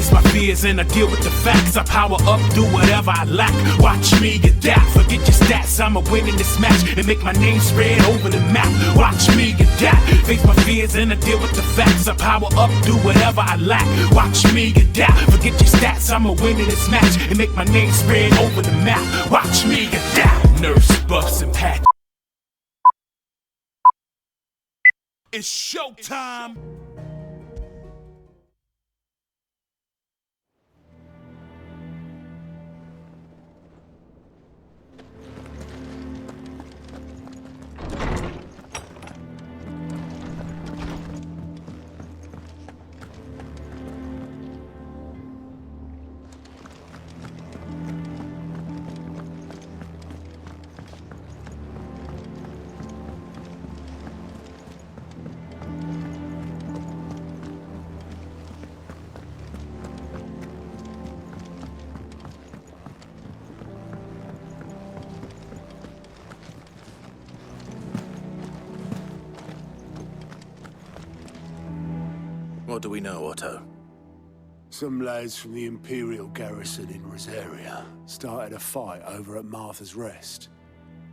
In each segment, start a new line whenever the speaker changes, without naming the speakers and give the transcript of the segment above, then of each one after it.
Face my fears and I deal with the facts. I power up, do whatever I lack. Watch me adapt, forget your stats. I'ma win in this match and make my name spread over the map. Watch me adapt, face my fears and I deal with the facts. I power up, do whatever I lack. Watch me adapt, forget your stats. I'ma win in this match and make my name spread over the map. Watch me adapt. Nurse, buffs, and patch. It's showtime.
What do we know, Otto?
Some lads from the Imperial garrison in Rosaria started a fight over at Martha's Rest.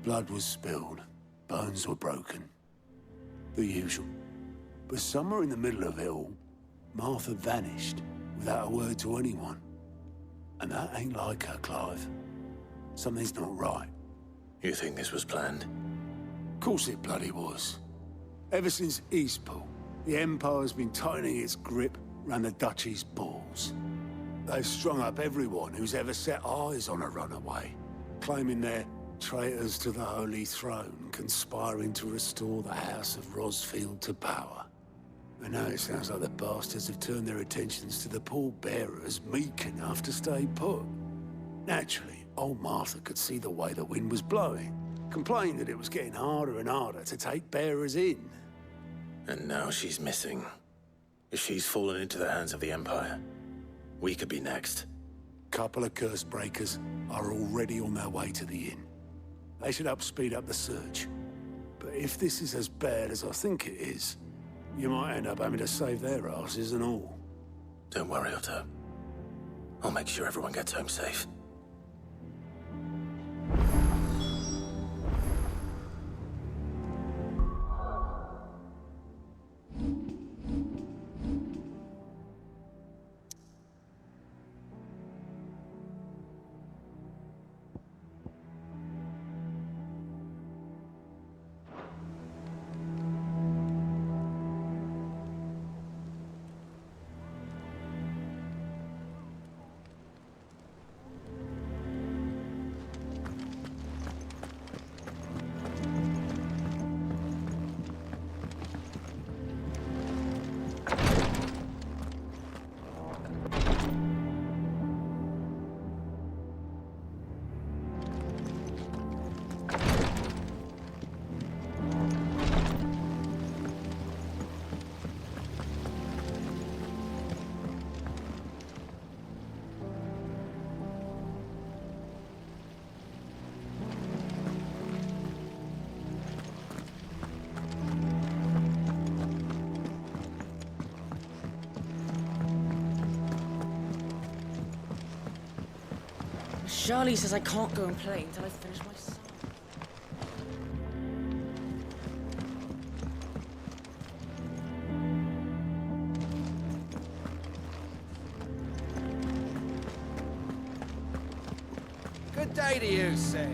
Blood was spilled, bones were broken. The usual. But somewhere in the middle of it all, Martha vanished without a word to anyone. And that ain't like her, Clive. Something's not right.
You think this was planned?
Of course it bloody was. Ever since Eastpool, the Empire's been tightening its grip round the Duchy's balls. They've strung up everyone who's ever set eyes on a runaway, claiming they're traitors to the Holy Throne, conspiring to restore the House of Rosfield to power. And now it sounds like the bastards have turned their attentions to the pallbearers meek enough to stay put. Naturally, old Martha could see the way the wind was blowing, complained that it was getting harder and harder to take bearers in.
And now she's missing. If she's fallen into the hands of the Empire, we could be next.
Couple of curse breakers are already on their way to the inn. They should speed up the search. But if this is as bad as I think it is, you might end up having to save their asses and all.
Don't worry, Otto. I'll make sure everyone gets home safe.
Charlie says I can't go and play until I finish my song.
Good day to you, sir.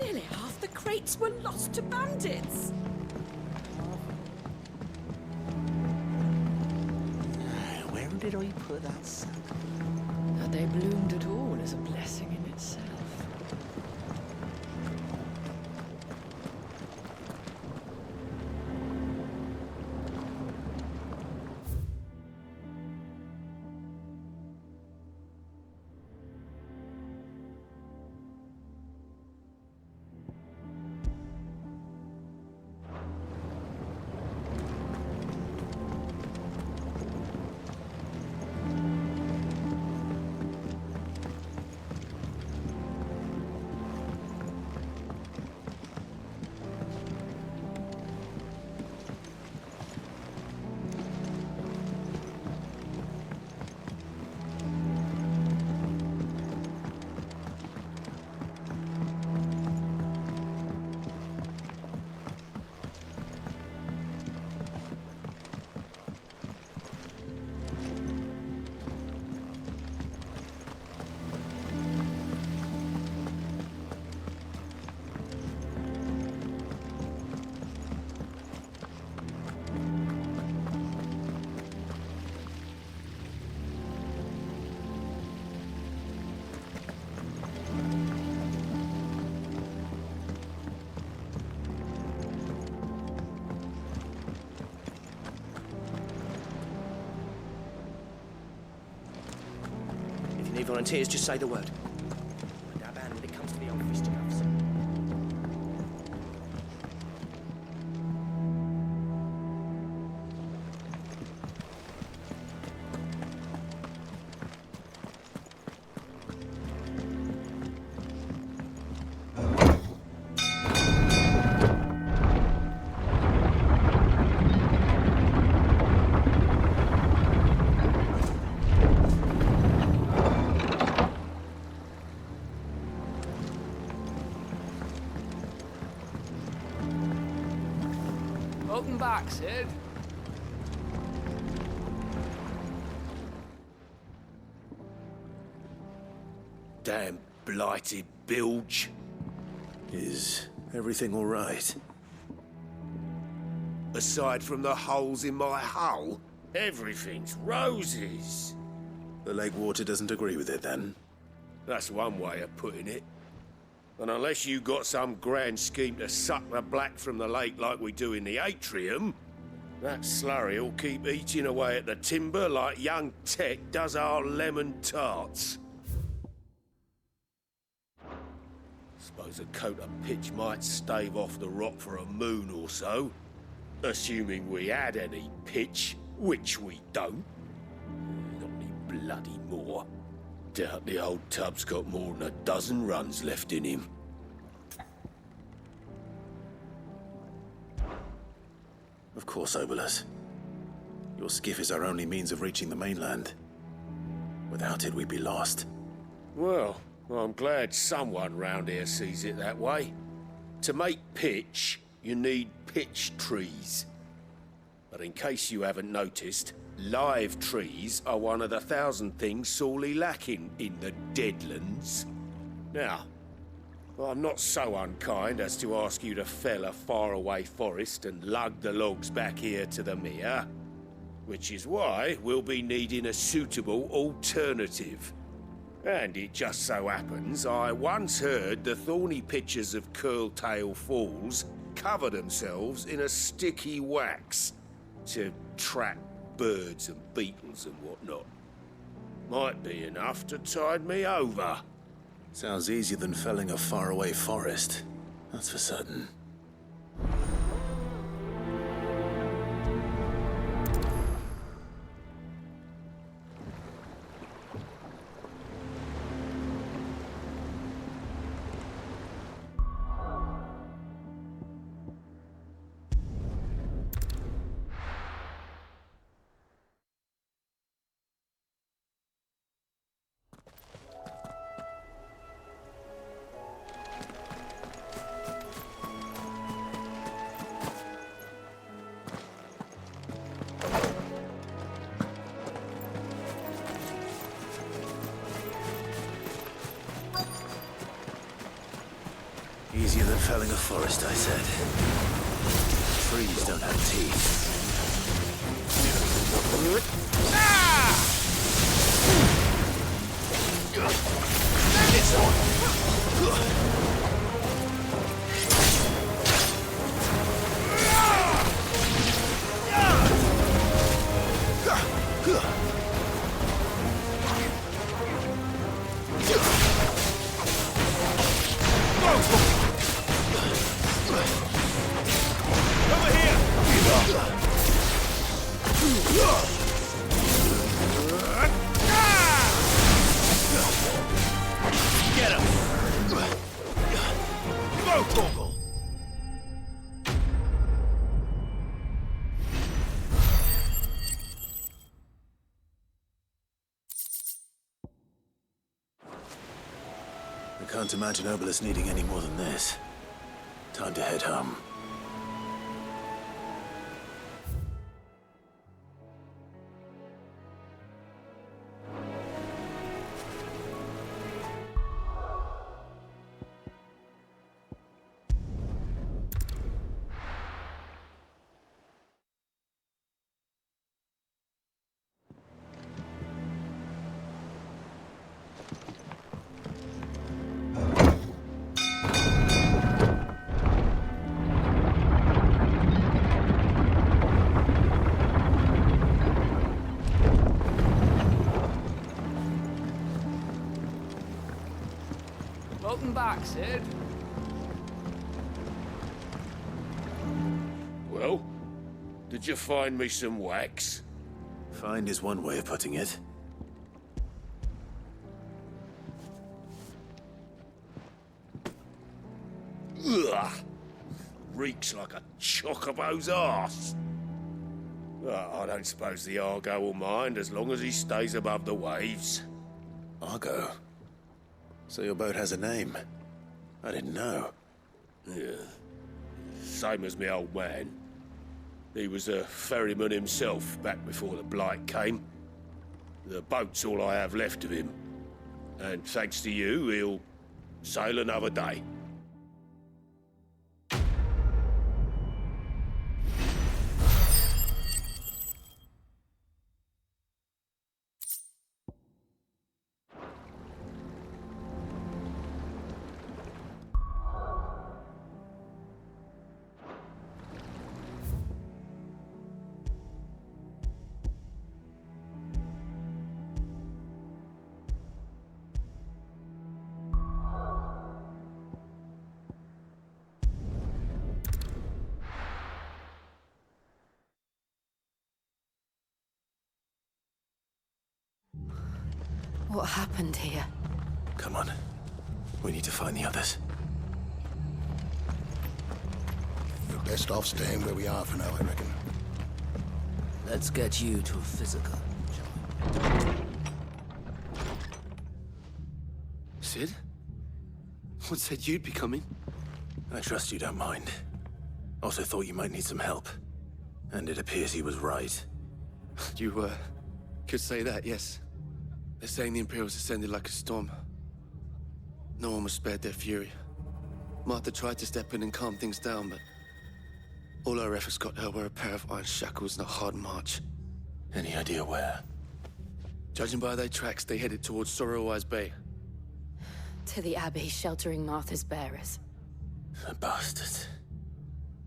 Nearly half the crates were lost to bandits.
Where did I put that sack?
That they bloomed at all is a blessing in itself.
volunteers, just say the word. And our band when it comes to the old fisticuffs.
Welcome back, Sid.
Damn blighted bilge.
Is everything all right?
Aside from the holes in my hull, everything's roses.
The lake water doesn't agree with it, then?
That's one way of putting it. And unless you got some grand scheme to suck the black from the lake like we do in the atrium, that slurry'll keep eating away at the timber like young Tech does our lemon tarts. Suppose a coat of pitch might stave off the rot for a moon or so, assuming we had any pitch, which we don't. Not any bloody more. Doubt the old tub's got more than a dozen runs left in him.
Of course, Obolus. Your skiff is our only means of reaching the mainland. Without it, we'd be lost.
Well, I'm glad someone round here sees it that way. To make pitch, you need pitch trees. But in case you haven't noticed, live trees are one of the 1,000 things sorely lacking in the Deadlands. Now, I'm not so unkind as to ask you to fell a faraway forest and lug the logs back here to the mere, which is why we'll be needing a suitable alternative. And it just so happens I once heard the thorny pitchers of Curltail Falls cover themselves in a sticky wax to trap birds and beetles and whatnot. Might be enough to tide me over.
Sounds easier than felling a faraway forest. That's for certain. Easier than felling a forest, I said. Trees don't have teeth.
Get him! Go, Torgal!
I can't imagine Obolus needing any more than this. Time to head home.
back, Sid.
Well, did you find me some wax?
Find is one way of putting it.
Ugh! Reeks like a chocobo's arse. I don't suppose the Argo will mind as long as he stays above the waves.
Argo? So your boat has a name? I didn't know.
Yeah. Same as me old man. He was a ferryman himself back before the Blight came. The boat's all I have left of him. And thanks to you, he'll sail another day.
What happened here?
Come on. We need to find the others.
We're best off staying where we are for now, I reckon.
Let's get you to a physical, shall we?
Sid? What said you'd be coming?
I trust you don't mind. Also thought you might need some help. And it appears he was right.
You, could say that, yes. They're saying the Imperials ascended like a storm. No one was spared their fury. Martha tried to step in and calm things down, but all our efforts got her were a pair of iron shackles and a hard march.
Any idea where?
Judging by their tracks, they headed towards ShouraiLive Bay.
To the Abbey sheltering Martha's bearers.
The bastards.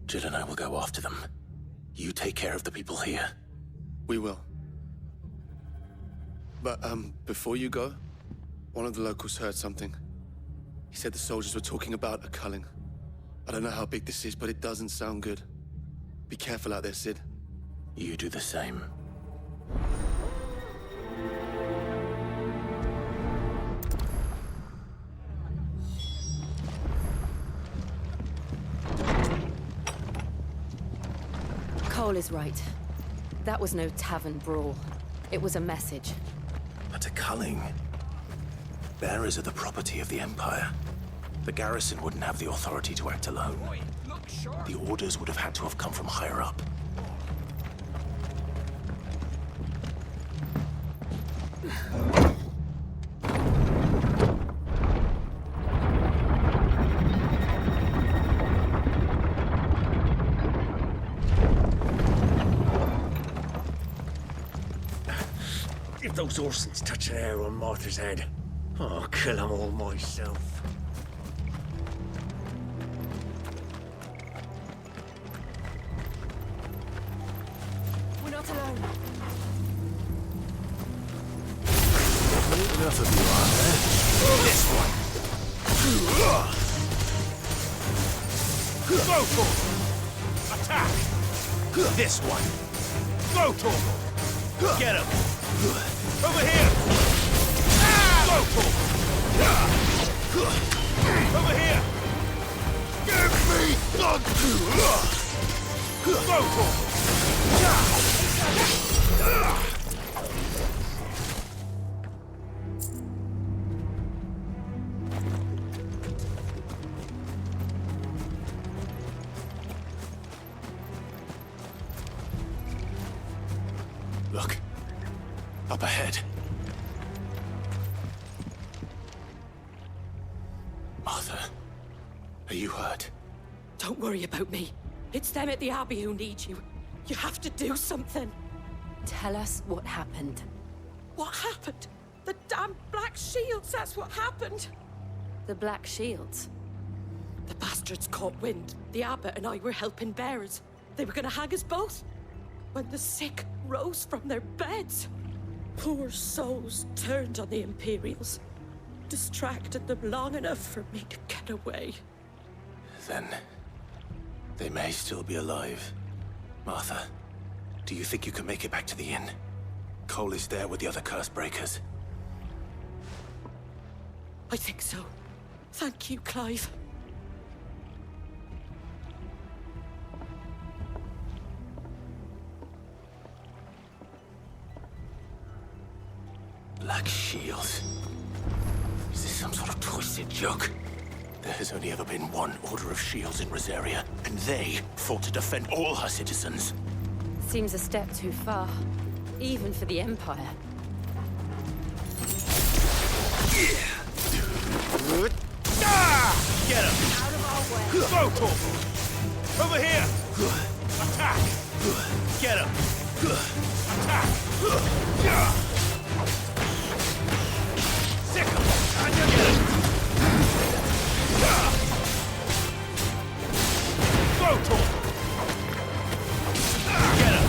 Jill and I will go after them. You take care of the people here.
We will. But, before you go, one of the locals heard something. He said the soldiers were talking about a culling. I don't know how big this is, but it doesn't sound good. Be careful out there, Sid.
You do the same.
Cole is right. That was no tavern brawl. It was a message.
But a culling? Bearers are the property of the Empire. The garrison wouldn't have the authority to act alone. The orders would have had to have come from higher up.
If those Orsons touch an arrow on Martha's head, I'll kill them all myself.
We're not alone.
Enough of you, are there?
This one. Go, Torgal. Attack. This one. Go, Torgal. Get him. Over here. Go, Torgal. Over here. Give me the... Go, Torgal.
Look. Up ahead. Martha, are you hurt?
Don't worry about me. It's them at the Abbey who need you. You have to do something.
Tell us what happened.
What happened? The damn Black Shields, that's what happened.
The Black Shields.
The bastards caught wind. The Abbot and I were helping bearers. They were gonna hang us both. When the sick rose from their beds, poor souls turned on the Imperials. distracted them long enough for me to get away.
Then they may still be alive. Martha, do you think you can make it back to the inn? Cole is there with the other curse breakers.
I think so. Thank you, Clive.
Black shields. Is this some sort of twisted joke? There has only ever been one Order of Shields in Rosaria, and they fought to defend all her citizens.
Seems a step too far, even for the Empire.
Get him!
Out of our way.
Go, Torval! Over here! Attack! Get him! Attack! Sick him! How'd you get him? Go, Torval! Get him!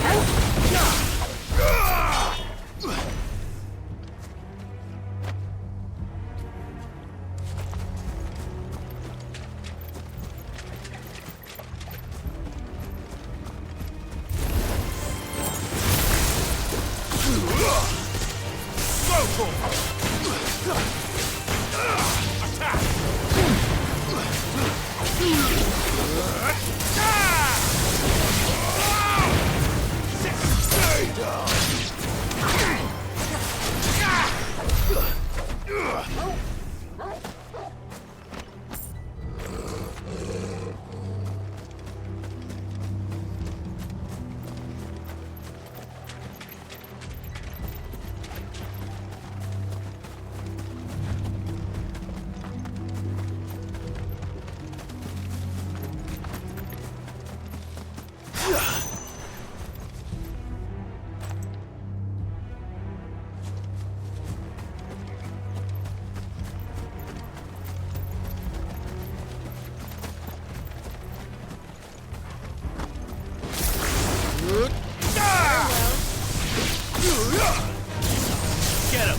Get him!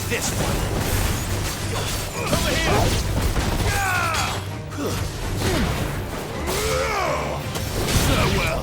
This one! Over here! So well!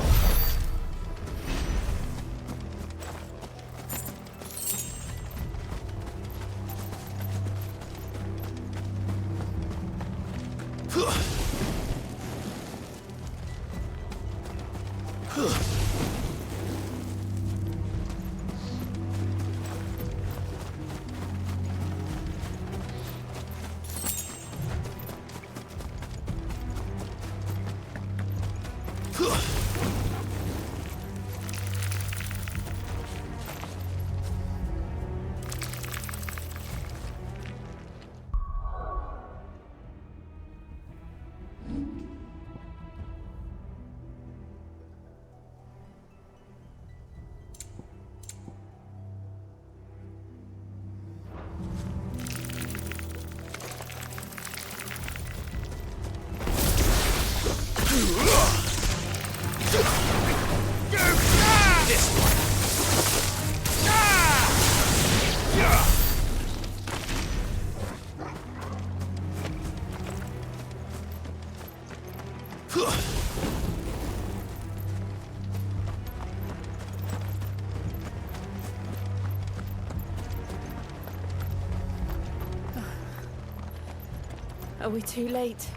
Are we too late?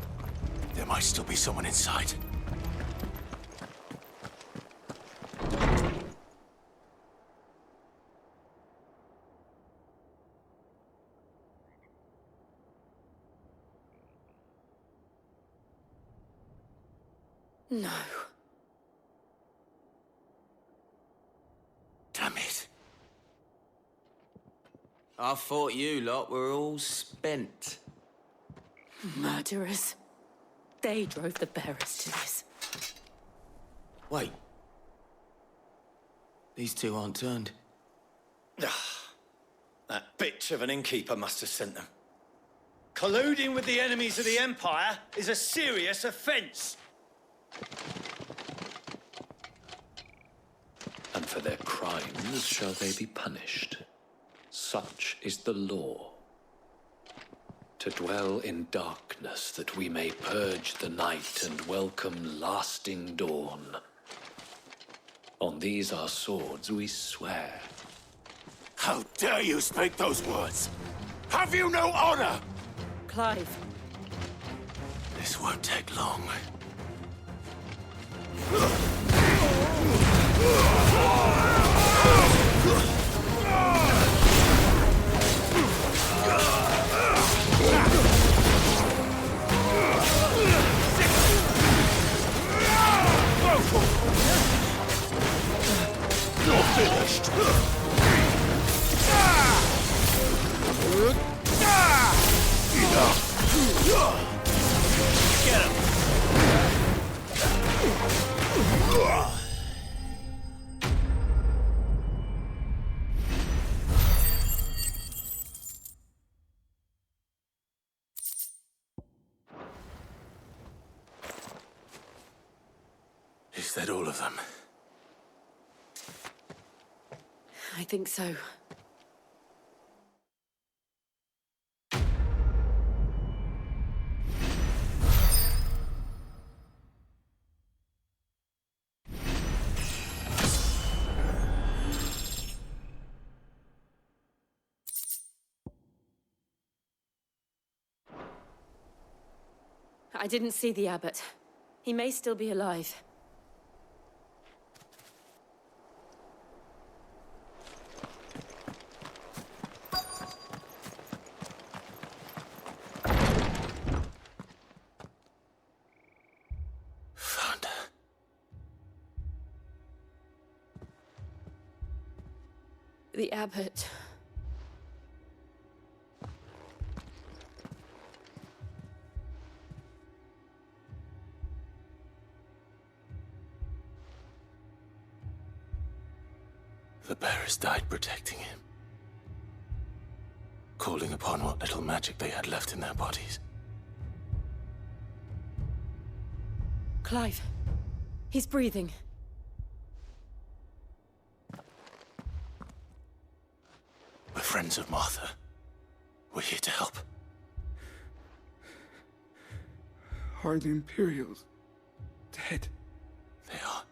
There might still be someone inside.
No.
Damn it.
I thought you lot were all spent.
Murderers. They drove the bearers to this.
Wait. These two aren't turned.
That bitch of an innkeeper must have sent them. Colluding with the enemies of the Empire is a serious offence.
And for their crimes shall they be punished. Such is the law. To dwell in darkness that we may purge the night and welcome lasting dawn. On these our swords we swear.
How dare you speak those words? Have you no honor?
Clive.
This won't take long.
You're finished!
Get him! Is that all of them?
I think so. I didn't see the abbot. He may still be alive.
Found her.
The abbot.
The bearers died protecting him. Calling upon what little magic they had left in their bodies.
Clive. He's breathing.
We're friends of Martha. We're here to help.
Are the Imperials dead?
They are.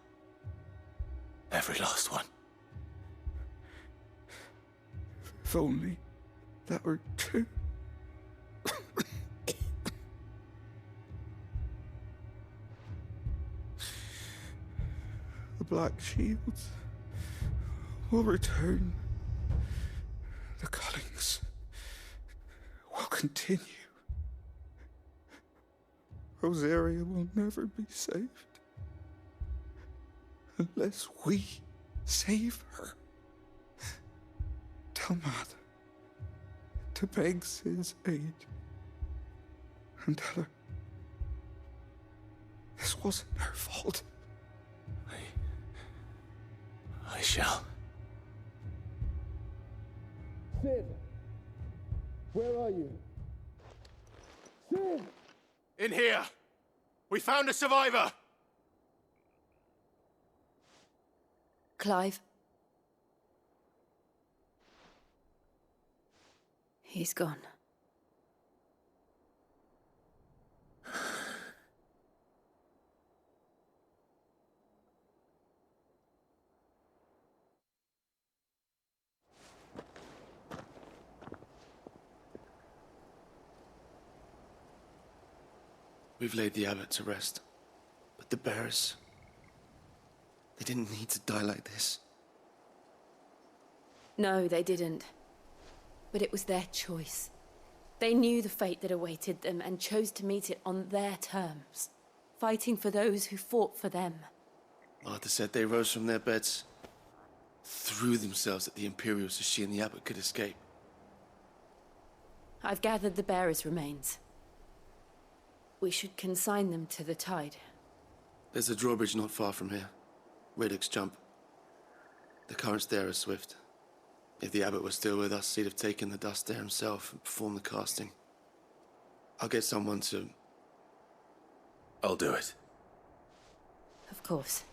Every last one.
If only that were true. The Black Shields will return. The Cullings will continue. Rosaria will never be saved unless we save her. Tell Matt to beg his aid and tell her this wasn't her fault.
I shall.
Sid! Where are you? Sid!
In here! We found a survivor!
Clive. He's gone.
We've laid the abbot to rest. But the bearers... they didn't need to die like this.
No, they didn't. But it was their choice. They knew the fate that awaited them and chose to meet it on their terms, fighting for those who fought for them.
Martha said they rose from their beds, threw themselves at the Imperials so she and the abbot could escape.
I've gathered the bearers' remains. We should consign them to the tide.
There's a drawbridge not far from here. Radix Jump. The currents there are swift. If the abbot was still with us, he'd have taken the dust there himself and performed the casting. I'll get someone to...
I'll do it.
Of course.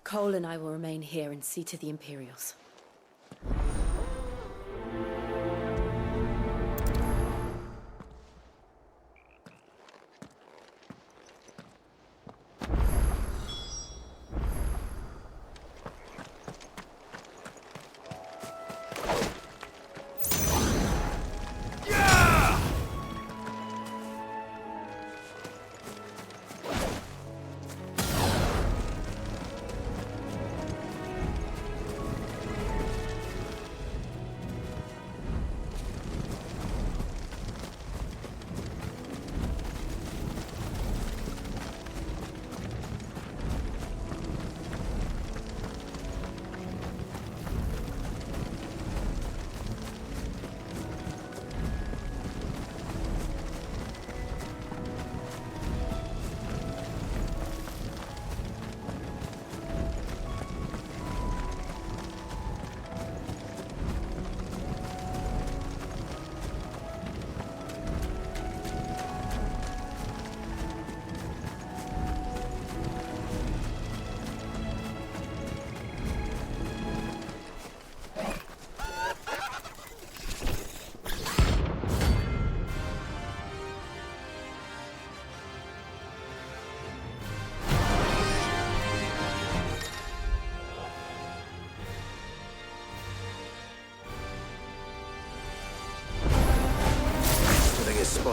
Cole and I will remain here and see to the Imperials.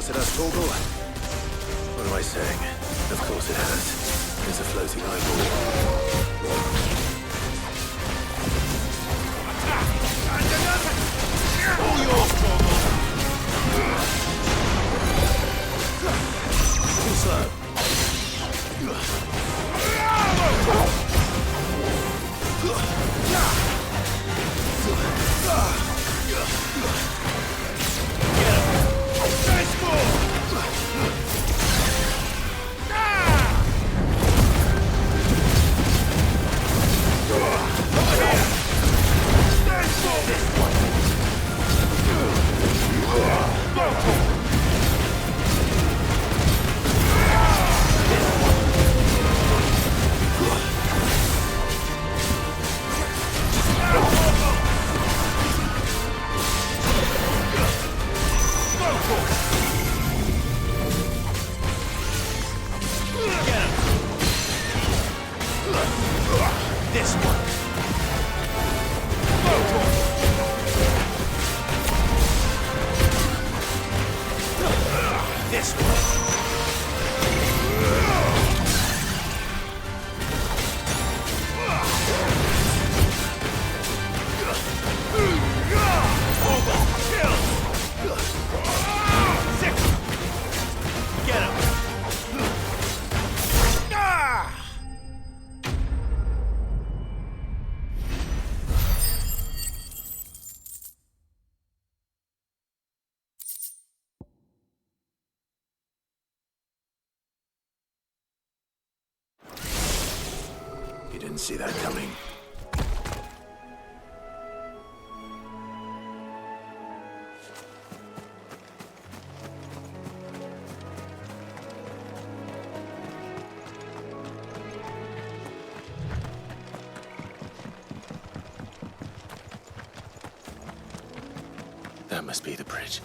spotted us, Torgal? What am I saying? Of course it has. There's a floating eyeball.
All yours, Torgal!
Too slow.
Nice move! This one. This one.
You didn't see that coming. That must be the bridge.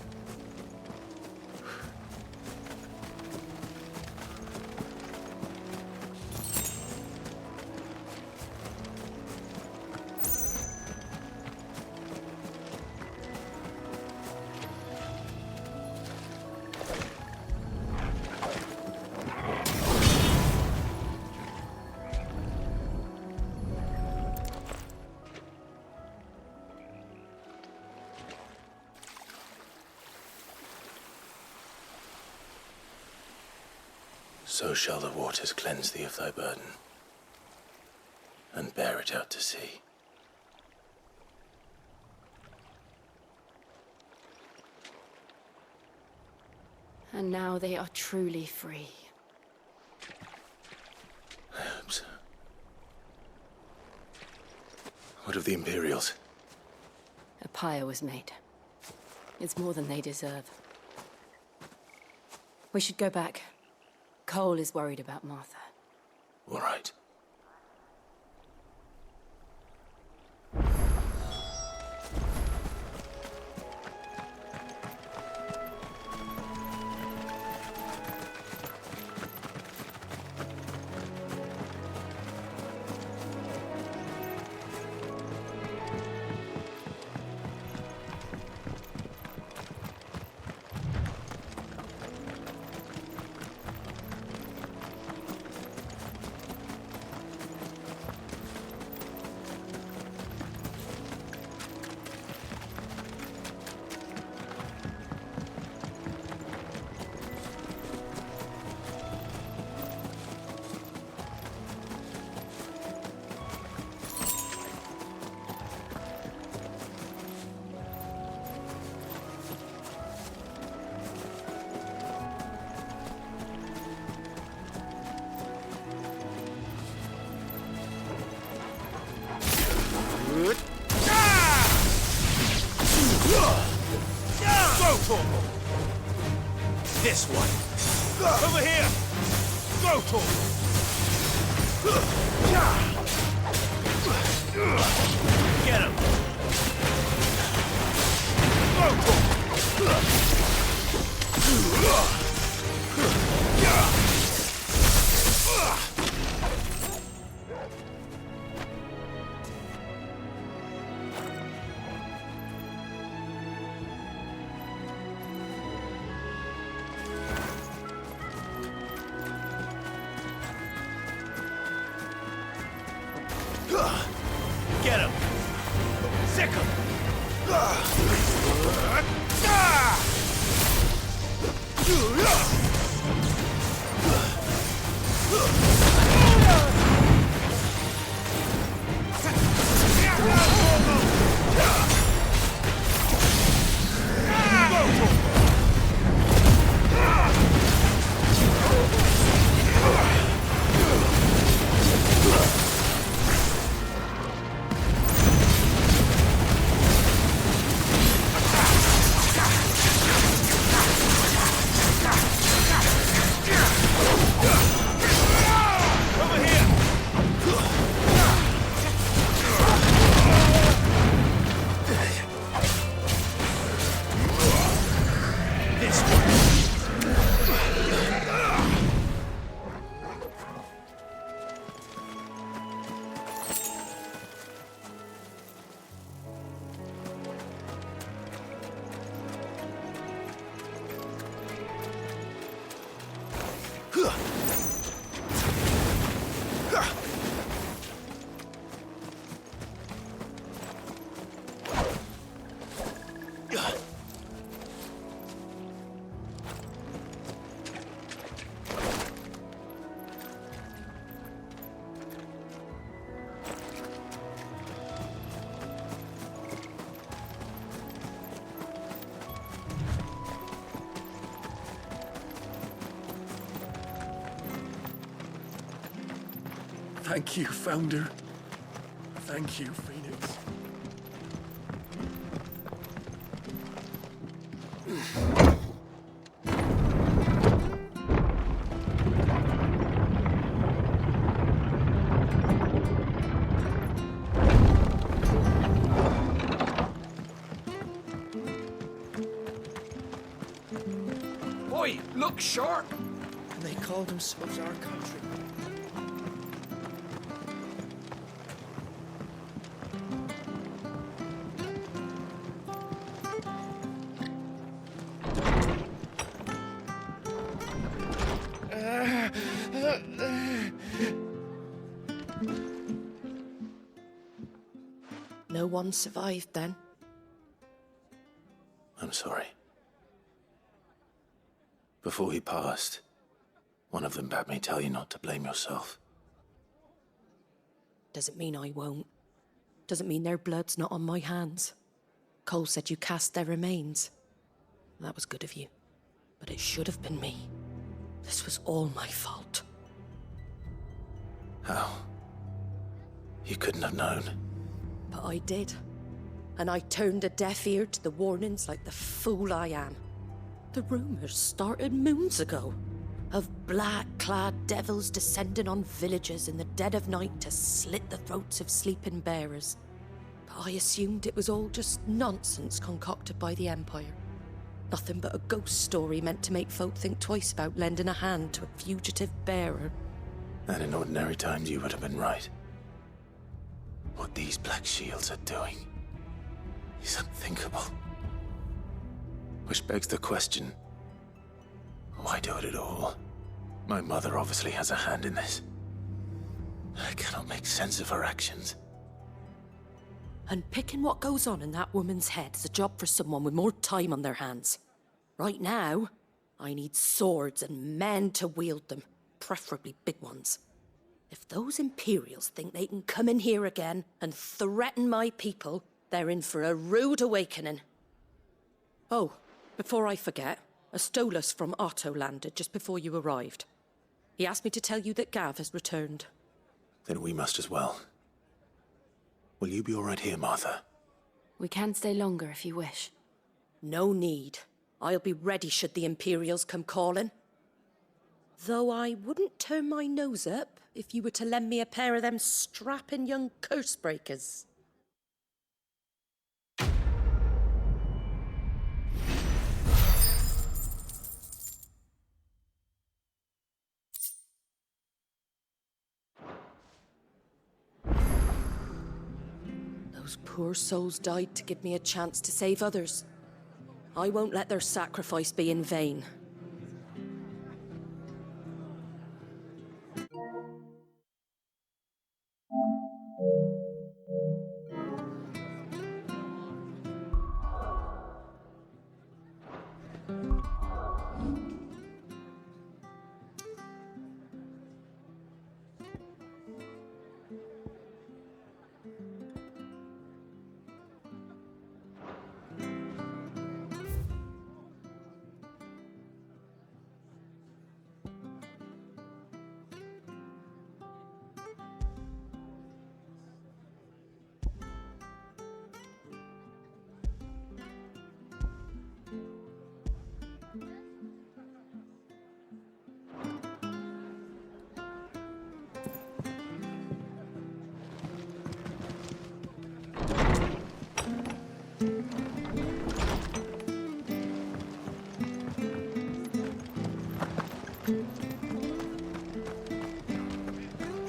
So shall the waters cleanse thee of thy burden, and bear it out to sea.
And now they are truly free.
I hope so. What of the Imperials?
A pyre was made. It's more than they deserve. We should go back. Cole is worried about Martha.
All right.
This one. Over here. Go, Torgal. Get him. Go,
Get him! Sick him!
Thank you, Founder. Thank you, Phoenix.
Oi, look sharp! And they call themselves our country.
No one survived then.
I'm sorry. Before he passed, one of them bade me tell you not to blame yourself.
Doesn't mean I won't. Doesn't mean their blood's not on my hands. Cole said you cast their remains. That was good of you. But it should have been me. This was all my fault.
How? You couldn't have known.
But I did. And I turned a deaf ear to the warnings like the fool I am. The rumors started moons ago. Of black-clad devils descending on villages in the dead of night to slit the throats of sleeping bearers. But I assumed it was all just nonsense concocted by the Empire. Nothing but a ghost story meant to make folk think twice about lending a hand to a fugitive bearer.
And in ordinary times you would have been right. What these Black Shields are doing is unthinkable. Which begs the question, why do it at all? My mother obviously has a hand in this. I cannot make sense of her actions.
And picking what goes on in that woman's head is a job for someone with more time on their hands. Right now, I need swords and men to wield them, preferably big ones. If those Imperials think they can come in here again and threaten my people, they're in for a rude awakening. Oh, before I forget, a Stolas from Otto landed just before you arrived. He asked me to tell you that Gav has returned.
Then we must as well. Will you be all right here, Martha?
We can stay longer if you wish.
No need. I'll be ready should the Imperials come calling. Though I wouldn't turn my nose up if you were to lend me a pair of them strapping young curse-breakers. Those poor souls died to give me a chance to save others. I won't let their sacrifice be in vain.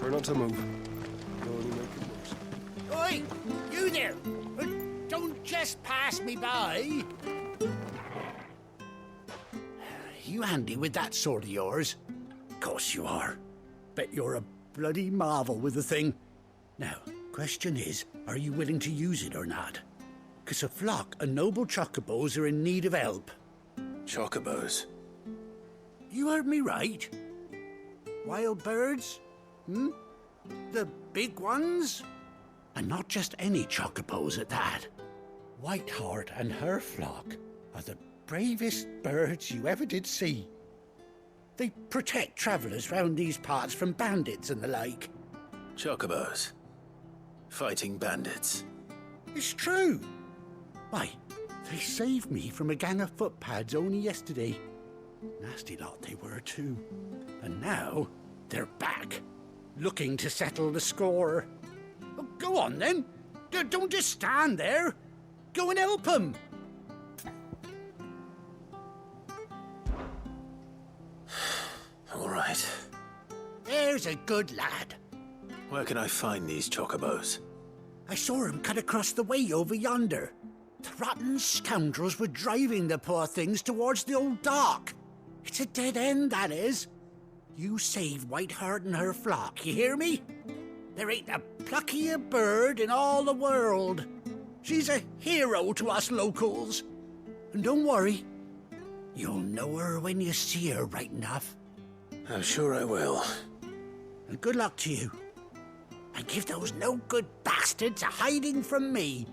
Try not to move. You'll only make it worse.
Oi! You there! Don't just pass me by! You handy with that sword of yours? Course you are. Bet you're a bloody marvel with the thing. Now, question is, are you willing to use it or not? 'Cause a flock of noble chocobos are in need of help.
Chocobos?
You heard me right. Wild birds? The big ones? And not just any chocobos at that. Whiteheart and her flock are the bravest birds you ever did see. They protect travellers round these parts from bandits and the like.
Chocobos? Fighting bandits?
It's true. Why, they saved me from a gang of footpads only yesterday. Nasty lot they were too. And now they're back, looking to settle the score. Oh, go on then. Don't just stand there. Go and help them.
All right.
There's a good lad.
Where can I find these chocobos?
I saw him cut across the way over yonder. The rotten scoundrels were driving the poor things towards the old dock. It's a dead end, that is. You save Whiteheart and her flock, you hear me? There ain't a pluckier bird in all the world. She's a hero to us locals. And don't worry, you'll know her when you see her right enough.
I'm sure I will.
And good luck to you. And give those no-good bastards a hiding from me.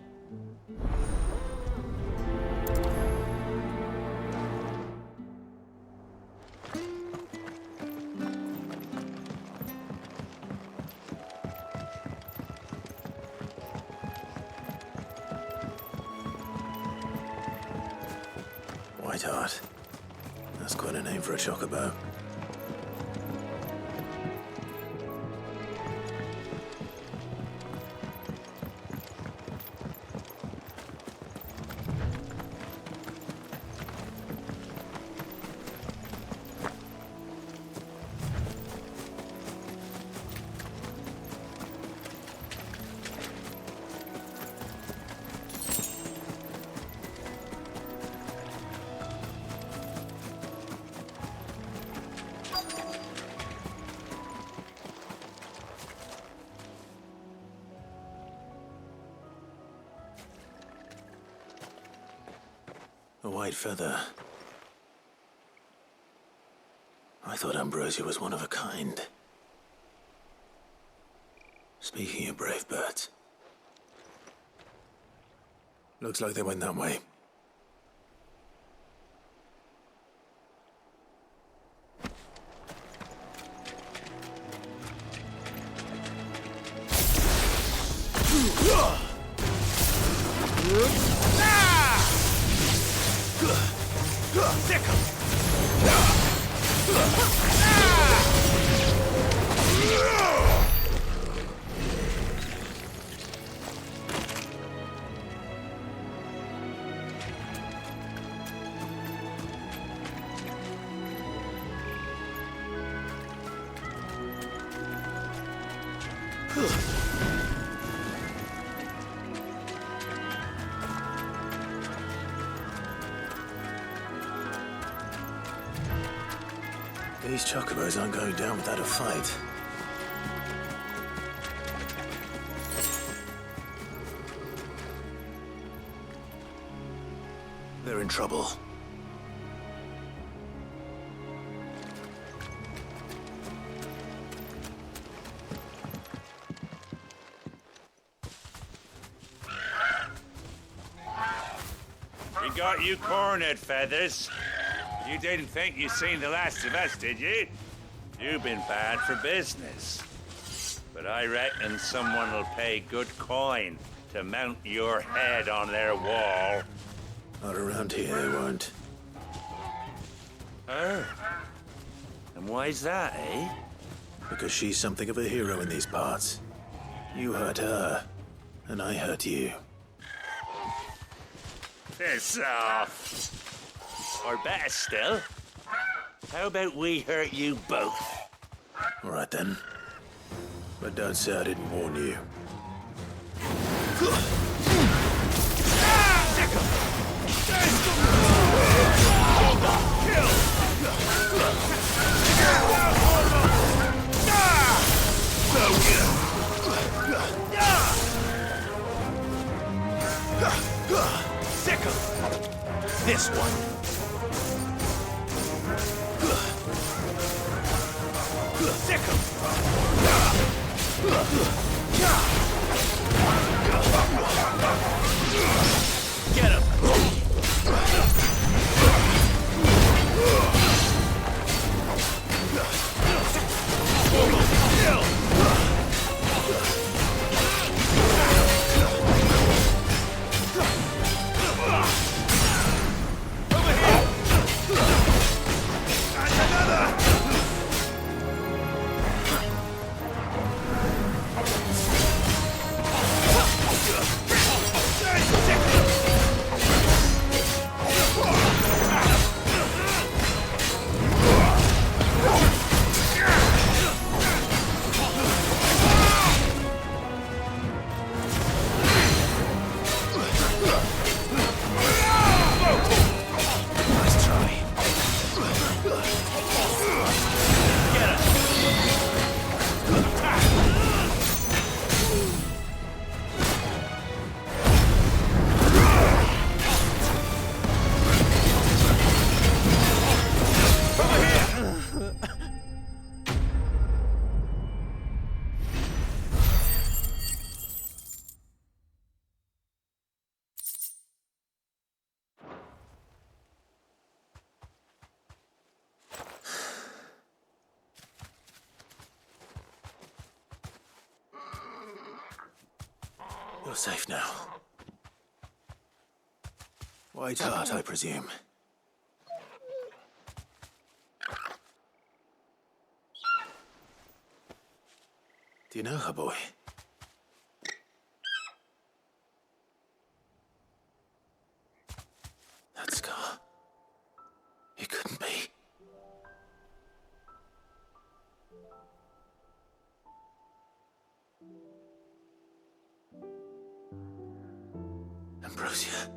Whiteheart. That's quite a name for a chocobo. A white feather. I thought Ambrosia was one of a kind. Speaking of brave birds. Looks like they went that way. These chocobos aren't going down without a fight. They're in trouble.
We got you cornered, Feathers. You didn't think you'd seen the last of us, did you? You've been bad for business. But I reckon someone will pay good coin to mount your head on their wall.
Not around here, they won't.
Her? And why's that, eh?
Because she's something of a hero in these parts. You hurt her, and I hurt you.
Piss off. Or better still, how about we hurt you both?
All right then. But don't say I didn't warn you. Sickle! This one! Sickle! Get him! You're safe now. White Hart, I presume. Do you know her, boy? That scar. It couldn't be. Ambrosia.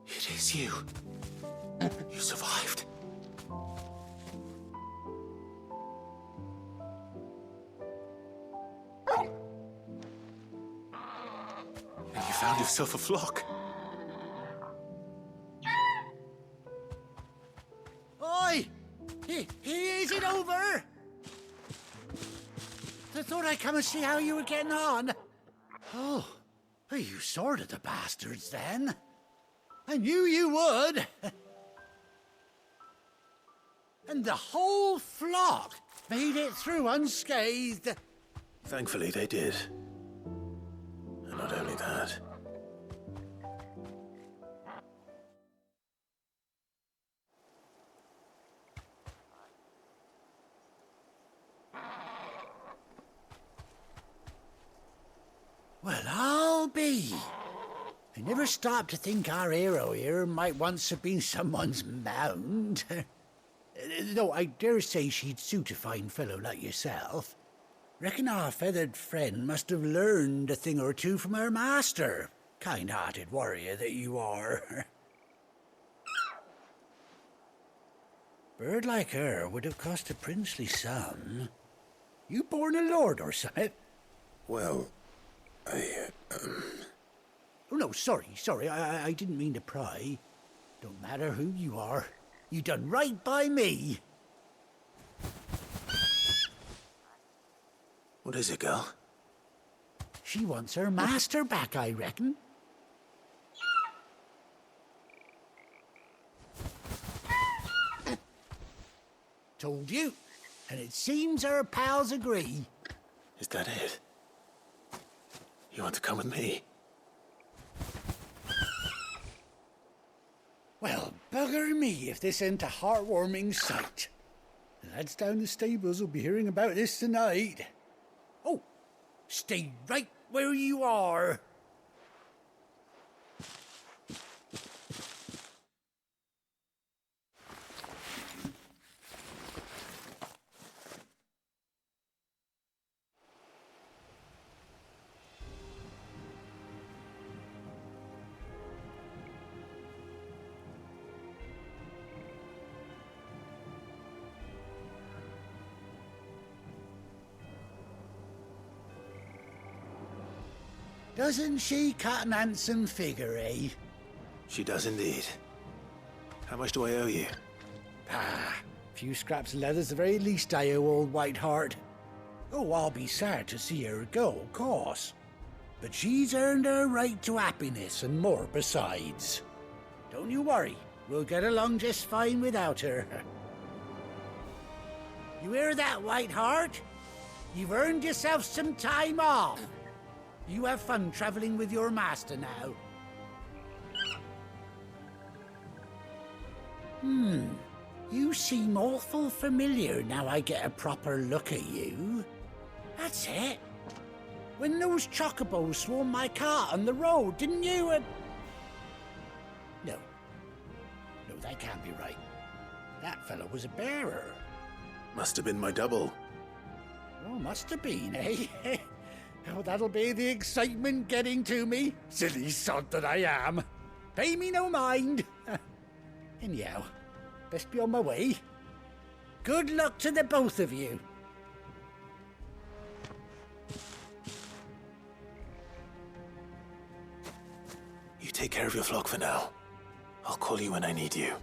It is you. You survived. And you found yourself a flock.
Oi! Is it over? I thought I'd come and see how you were getting on. Oh, you sorted the bastards then. I knew you would. And the whole flock made it through unscathed.
Thankfully, they did. And not only that.
Well, I'll be. I never stopped to think our hero here might once have been someone's mount. Though I dare say she'd suit a fine fellow like yourself. Reckon our feathered friend must have learned a thing or two from her master. Kind-hearted warrior that you are. Bird like her would have cost a princely sum. You born a lord or something?
Well,
Oh, no, sorry. I didn't mean to pry. Don't matter who you are. You done right by me.
What is it, girl?
She wants her master back, I reckon. Told you. And it seems her pals agree.
Is that it? You want to come with me?
Well, bugger me if this ain't a heartwarming sight. The lads down the stables will be hearing about this tonight. Oh, stay right where you are. Doesn't she cut an handsome figure, eh?
She does indeed. How much do I owe you?
Ah, few scraps of leather's the very least I owe old Whiteheart. Oh, I'll be sad to see her go, of course. But she's earned her right to happiness and more besides. Don't you worry, we'll get along just fine without her. You hear that, Whiteheart? You've earned yourself some time off. You have fun traveling with your master now. You seem awful familiar now I get a proper look at you. That's it. When those chocobos swarmed my car on the road, didn't you? No. No, that can't be right. That fellow was a bearer.
Must have been my double.
Oh, must have been, eh? Oh, that'll be the excitement getting to me. Silly sod that I am. Pay me no mind. Anyhow, best be on my way. Good luck to the both of you.
You take care of your flock for now. I'll call you when I need you.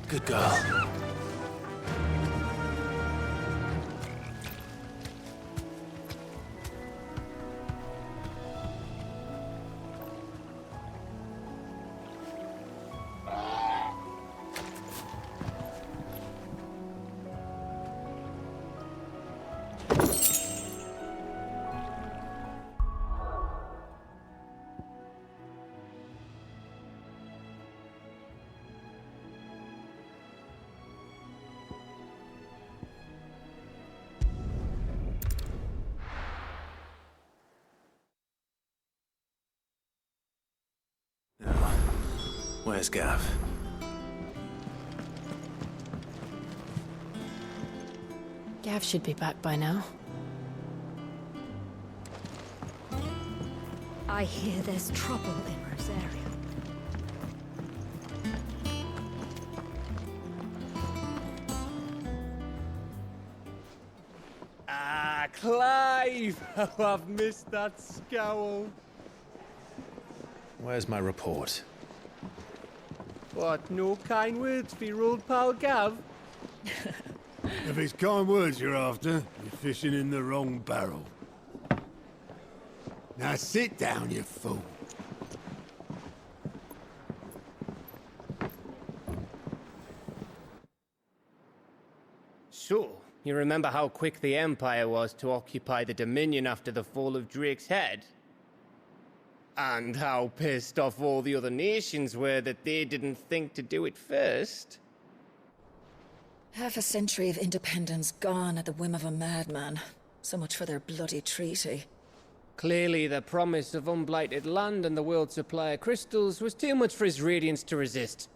Good girl. Where's Gav?
Gav should be back by now.
I hear there's trouble in Rosaria.
Ah, Clive! Oh, I've missed that scowl.
Where's my report?
What, no kind words for your old pal Gav?
If it's kind words you're after, you're fishing in the wrong barrel. Now sit down, you fool.
So, you remember how quick the Empire was to occupy the Dominion after the fall of Drake's Head? And how pissed off all the other nations were that they didn't think to do it first?
Half a century of independence gone at the whim of a madman. So much for their bloody treaty.
Clearly, the promise of unblighted land and the world's supply of crystals was too much for his radiance to resist.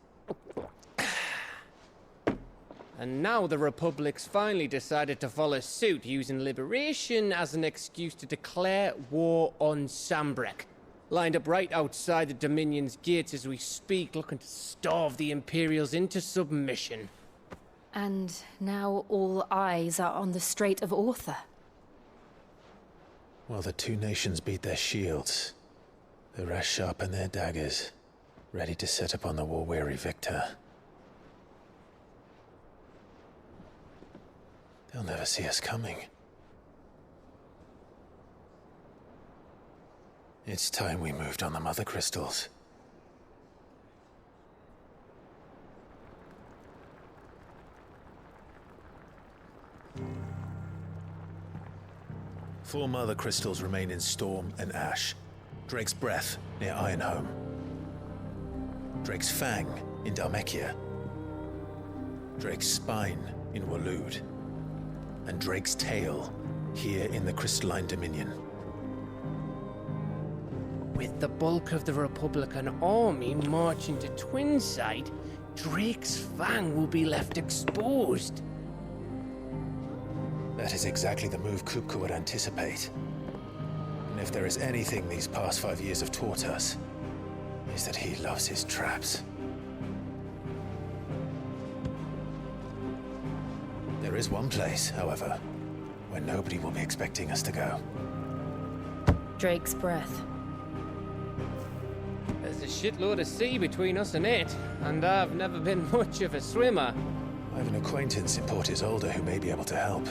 And now the Republic's finally decided to follow suit, using liberation as an excuse to declare war on Sambrek. Lined up right outside the Dominion's gates as we speak, looking to starve the Imperials into submission.
And now all eyes are on the Strait of Author.
While the two nations beat their shields, the rest sharpen their daggers, ready to set upon the war-weary victor. They'll never see us coming. It's time we moved on the Mother Crystals. 4 mother crystals remain in Storm and Ash. Drake's Breath near Ironhome. Drake's Fang in Dhalmekia. Drake's Spine in Waloed. And Drake's Tail here in the Crystalline Dominion.
With the bulk of the Republican army marching to Twinside, Drake's Fang will be left exposed.
That is exactly the move Kupka would anticipate. And if there is anything these past 5 years have taught us, is that he loves his traps. There is one place, however, where nobody will be expecting us to go.
Drake's Breath.
There's a shitload of sea between us and it, and I've never been much of a swimmer.
I have an acquaintance in Port Isolde who may be able to help.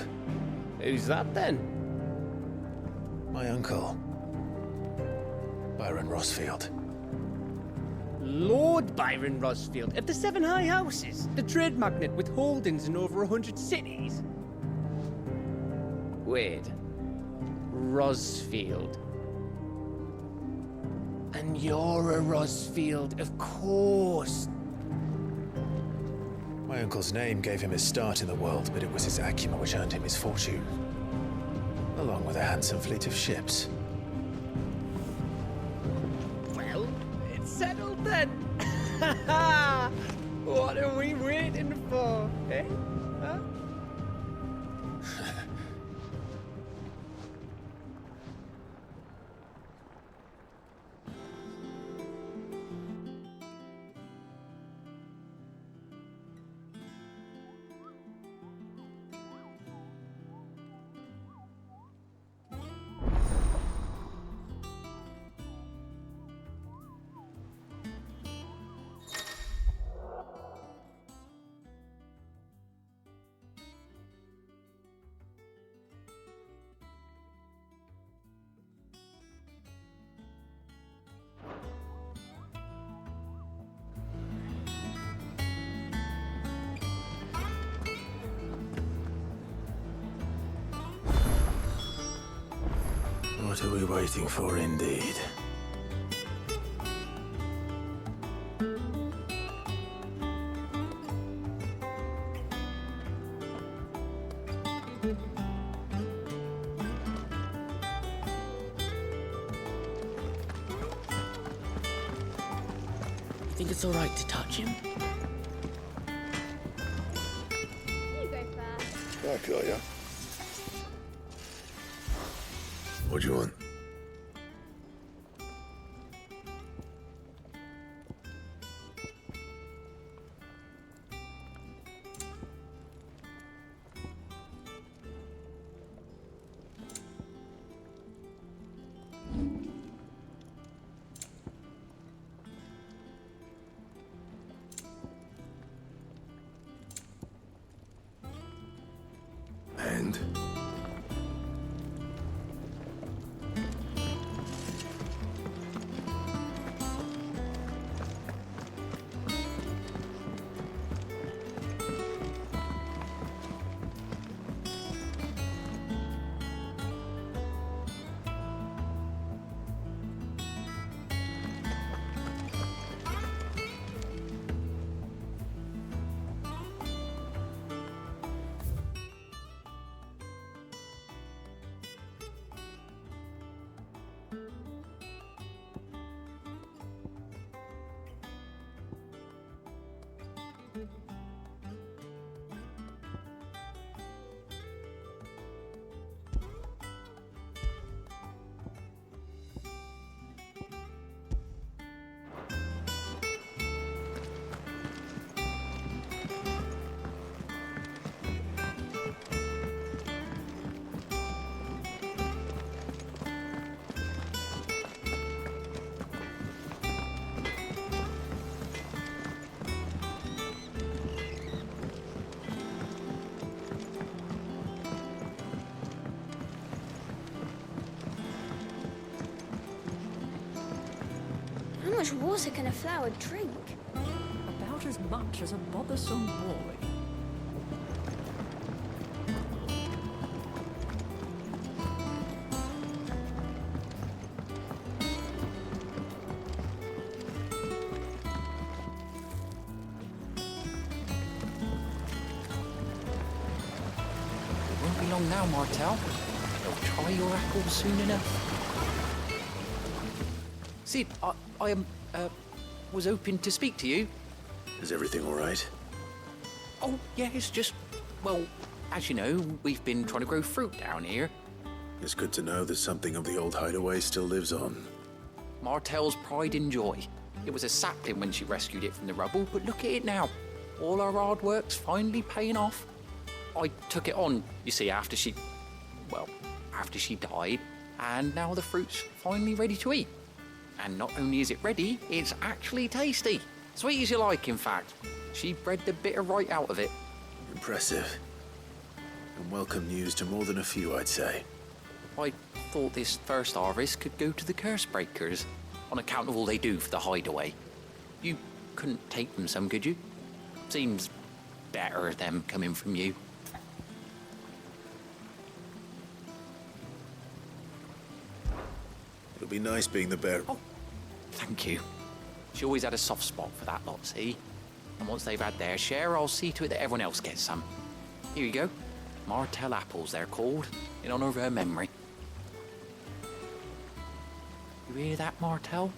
Who's that then?
My uncle, Byron Rosfield.
Lord Byron Rosfield of the 7 High Houses, the trade magnate with holdings in over 100 cities. Wait, Rosfield. And you're a Rosfield, of course.
My uncle's name gave him his start in the world, but it was his acumen which earned him his fortune, along with a handsome fleet of ships.
Well, it's settled then. What are we waiting for, eh? Huh?
What are we waiting for, indeed?
You think it's all right to touch him?
You go first.
I got ya. What do you want? And?
How much water can a flower drink?
About as much as a bothersome boy.
along now, Martel. You'll try your apples soon enough. Sid, I was hoping to speak to you.
Is everything all right?
Oh, yeah, it's just, well, as you know, we've been trying to grow fruit down here.
It's good to know that something of the old hideaway still lives on.
Martel's pride and joy. It was a sapling when she rescued it from the rubble, but look at it now. All our hard work's finally paying off. I took it on, you see, after she died, and now the fruit's finally ready to eat. And not only is it ready, it's actually tasty. Sweet as you like, in fact. She bred the bitter right out of it.
Impressive. And welcome news to more than a few, I'd say.
I thought this first harvest could go to the curse breakers, on account of all they do for the hideaway. You couldn't take them some, could you? Seems better them coming from you.
It'll be nice being the bearer.
Oh, thank you. She always had a soft spot for that lot, see? And once they've had their share, I'll see to it that everyone else gets some. Here you go. Martel apples, they're called, in honor of her memory. You hear that, Martel?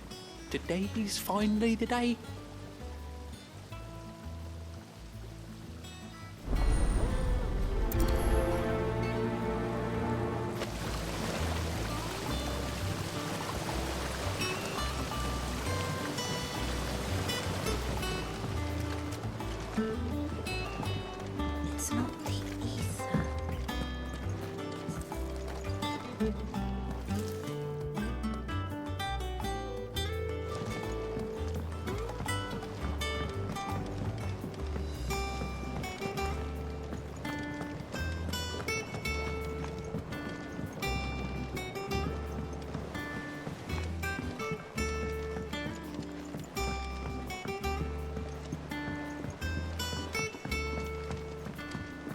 Today's finally the day.
It's not the ether.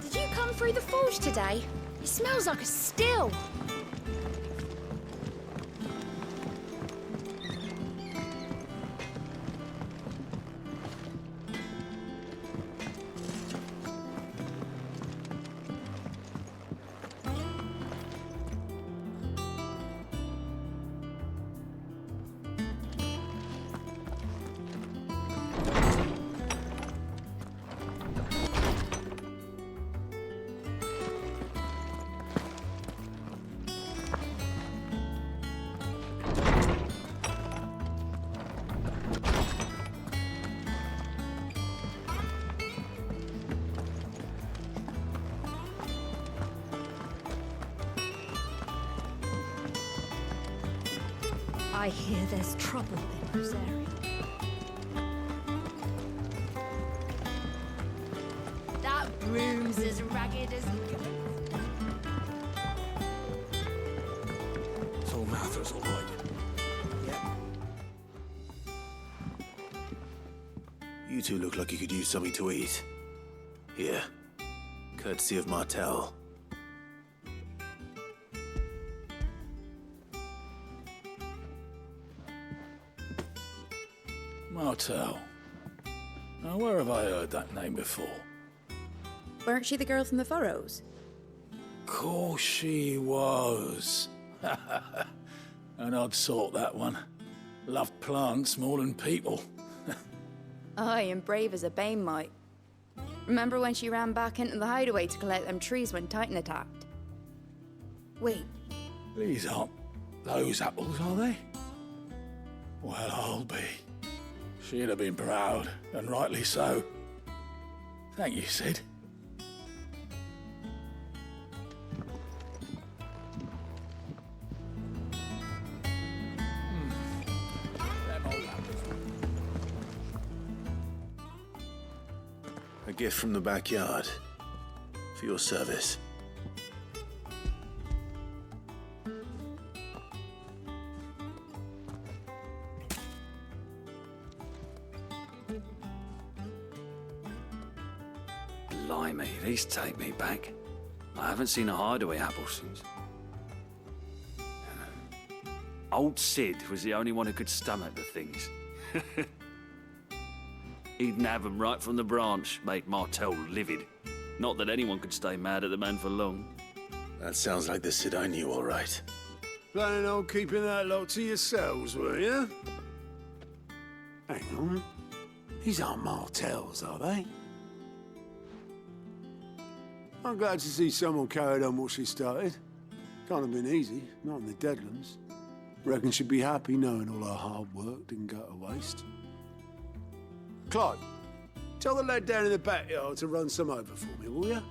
Did you come through the forge today? It smells like a still.
I hear there's trouble in Rosaria.
That broom's as ragged as it goes.
So Martha's all right.
You two look like you could use something to eat. Here. Courtesy of Martel.
Martel. Now, where have I heard that name before?
Weren't she the girl from the Furrows?
Course she was. An odd sort, that one. Loved plants more than people.
Aye, and brave as a bane might. Remember when she ran back into the hideaway to collect them trees when Titan attacked? Wait,
These aren't those apples, are they? Well, I'll be. She'd have been proud, and rightly so. Thank you, Sid.
A gift from the backyard. For your service.
Blimey, these take me back. I haven't seen a hideaway apple since. Old Sid was the only one who could stomach the things. He'd nab them right from the branch, made Martel livid. Not that anyone could stay mad at the man for long.
That sounds like the Sid I knew, all right.
Planning on keeping that lot to yourselves, were you? Hang on. These aren't Martells, are they? I'm glad to see someone carried on what she started. Can't have been easy, not in the Deadlands. Reckon she'd be happy knowing all her hard work didn't go to waste. Clive, tell the lad down in the backyard to run some over for me, will you?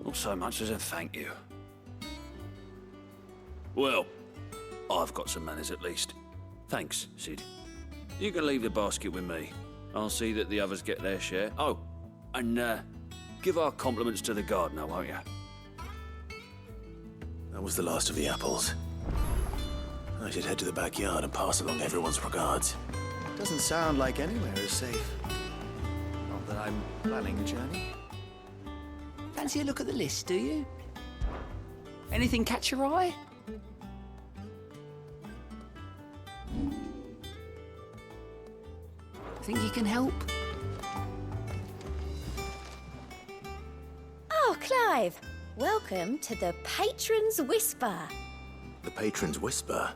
Not so much as a thank you. Well, I've got some manners at least. Thanks, Sid. You can leave the basket with me. I'll see that the others get their share. Oh, and give our compliments to the gardener, won't you?
That was the last of the apples. I should head to the backyard and pass along everyone's regards.
Doesn't sound like anywhere is safe. Not that I'm planning a journey.
Fancy a look at the list, do you? Anything catch your eye? Think you can help?
Oh, Clive! Welcome to the Patron's Whisper.
The Patron's Whisper?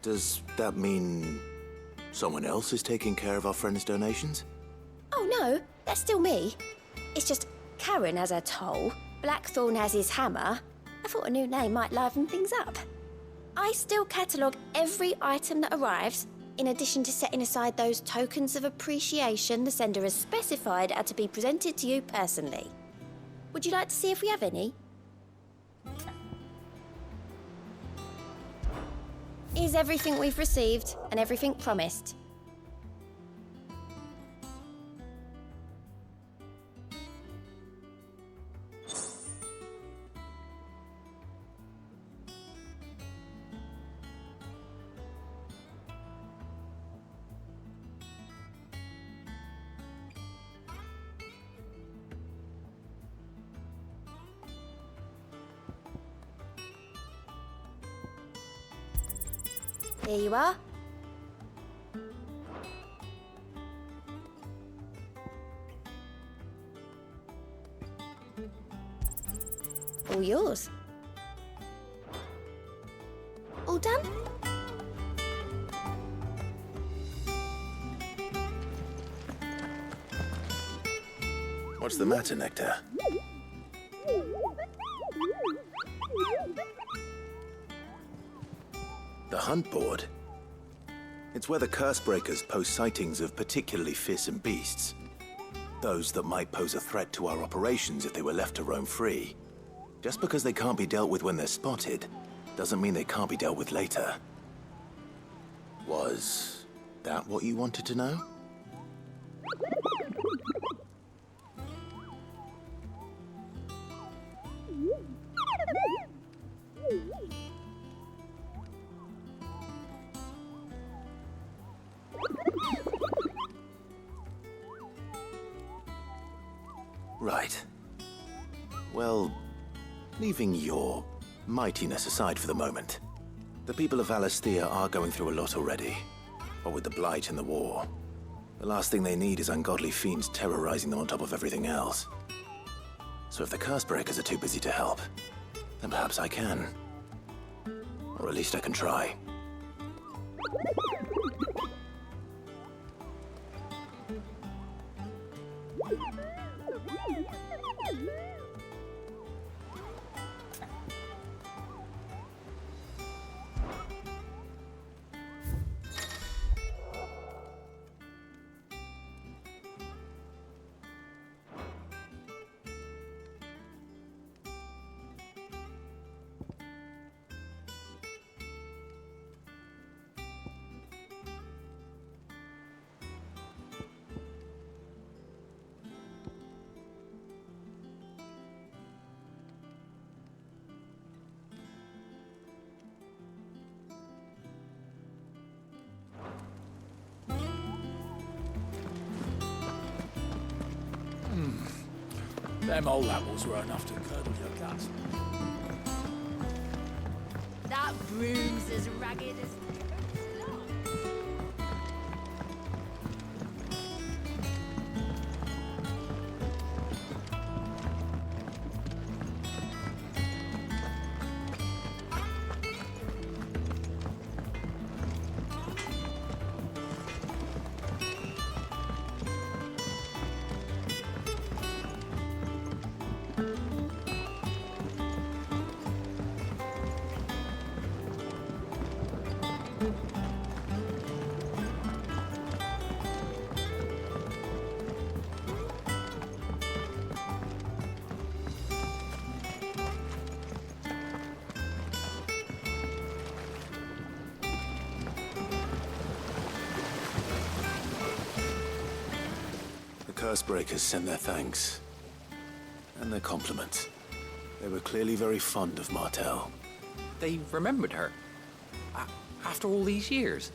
Does that mean someone else is taking care of our friend's donations?
Oh no, that's still me. It's just Karen has her toll, Blackthorn has his hammer. I thought a new name might liven things up. I still catalogue every item that arrives, in addition to setting aside those tokens of appreciation the sender has specified are to be presented to you personally. Would you like to see if we have any? Is everything we've received and everything promised? Here you are. All yours. All done?
What's the matter, Nectar? The hunt board? It's where the Cursebreakers post sightings of particularly fearsome beasts. Those that might pose a threat to our operations if they were left to roam free. Just because they can't be dealt with when they're spotted, doesn't mean they can't be dealt with later. Was that what you wanted to know? Right. Well, leaving your mightiness aside for the moment, the people of Valisthea are going through a lot already. What with the Blight and the war. The last thing they need is ungodly fiends terrorizing them on top of everything else. So if the Cursebreakers are too busy to help, then perhaps I can. Or at least I can try.
Them old apples were enough to curdle your guts.
That broom's as ragged as...
Cursebreakers sent their thanks. And their compliments. They were clearly very fond of Martel.
They remembered her. After all these years.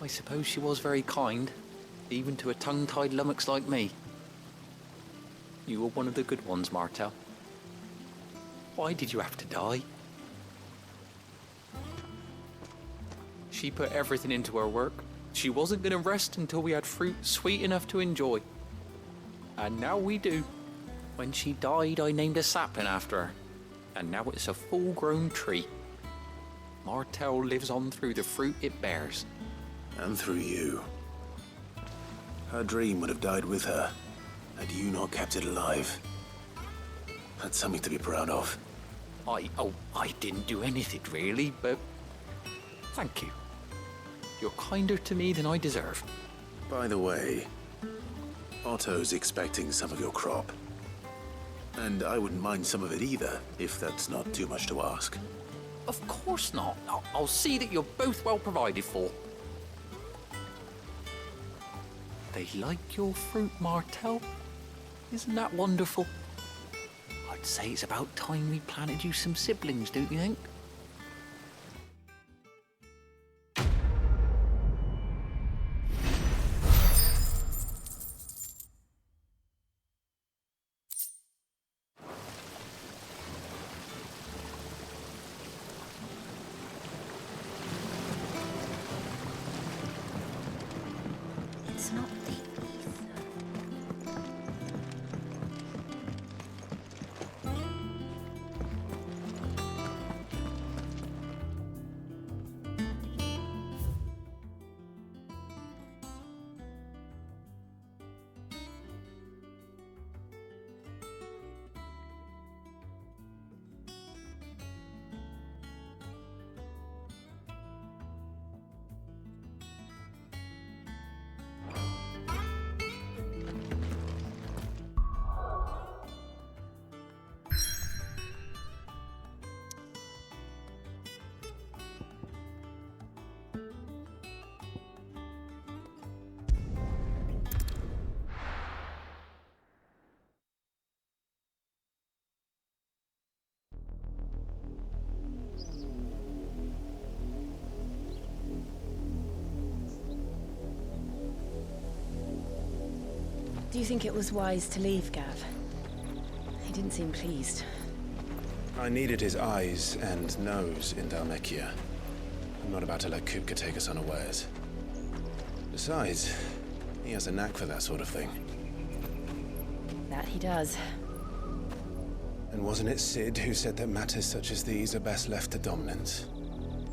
I suppose she was very kind, even to a tongue-tied lummox like me. You were one of the good ones, Martel. Why did you have to die? She put everything into her work. She wasn't going to rest until we had fruit sweet enough to enjoy. And now we do. When she died, I named a sapling after her. And now it's a full-grown tree. Martel lives on through the fruit it bears.
And through you. Her dream would have died with her, had you not kept it alive. That's something to be proud of.
I didn't do anything really, but thank you. You're kinder to me than I deserve.
By the way, Otto's expecting some of your crop. And I wouldn't mind some of it either, if that's not too much to ask.
Of course not. I'll see that you're both well provided for. They like your fruit, Martel. Isn't that wonderful? I'd say it's about time we planted you some siblings, don't you think?
It's not the Do you think it was wise to leave, Gav? He didn't seem pleased.
I needed his eyes and nose in Dhalmekia. I'm not about to let Kupka take us unawares. Besides, he has a knack for that sort of thing.
That he does.
And wasn't it Sid who said that matters such as these are best left to dominance?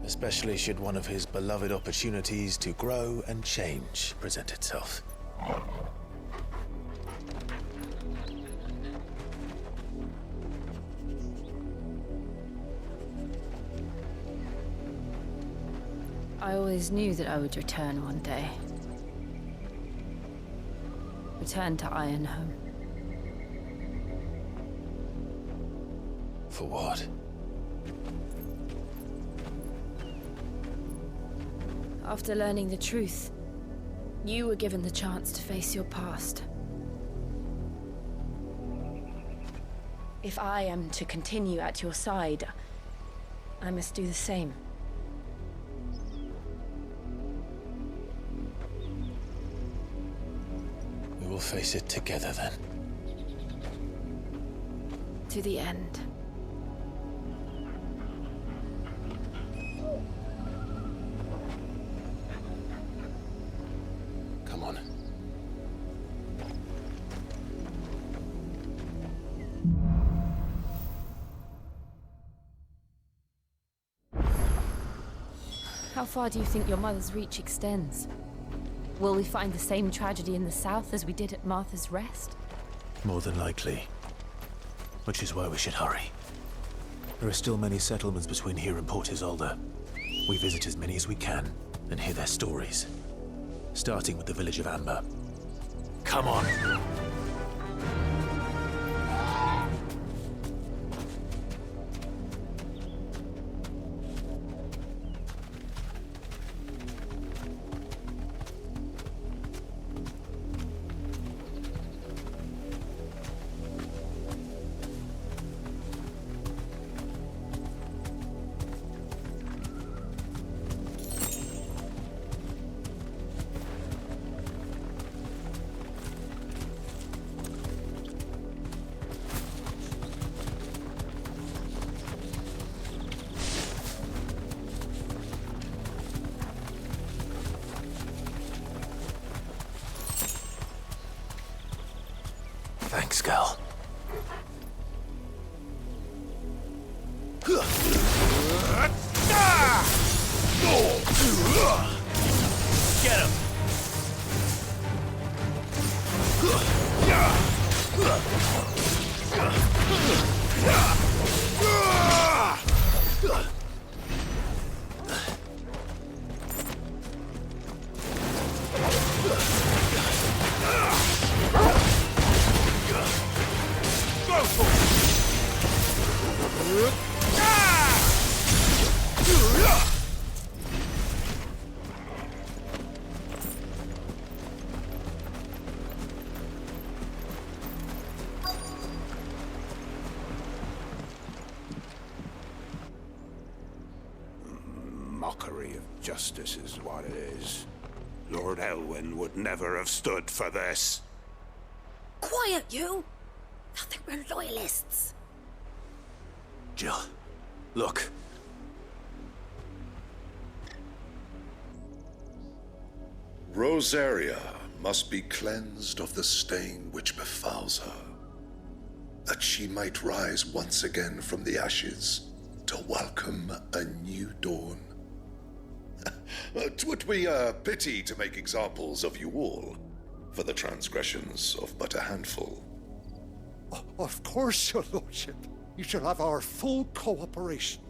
Especially should one of his beloved opportunities to grow and change present itself.
I always knew that I would return one day. Return to Ironhome.
For what?
After learning the truth, you were given the chance to face your past. If I am to continue at your side, I must do the same.
We will face it together then.
To the end.
Come on.
How far do you think your mother's reach extends? Will we find the same tragedy in the south as we did at Martha's Rest?
More than likely. Which is why we should hurry. There are still many settlements between here and Port Isolde. We visit as many as we can and hear their stories. Starting with the village of Amber. Come on! skull.
Get him! Go for it!
Mockery of justice is what it is. Lord Elwyn would never have stood for this.
Quiet, you! I think we're loyalists.
Jill, look.
Rosaria must be cleansed of the stain which befouls her, that she might rise once again from the ashes to welcome a new dawn. 'Twould be a pity to make examples of you all, for the transgressions of but a handful.
Of course, your lordship. You shall have our full cooperation.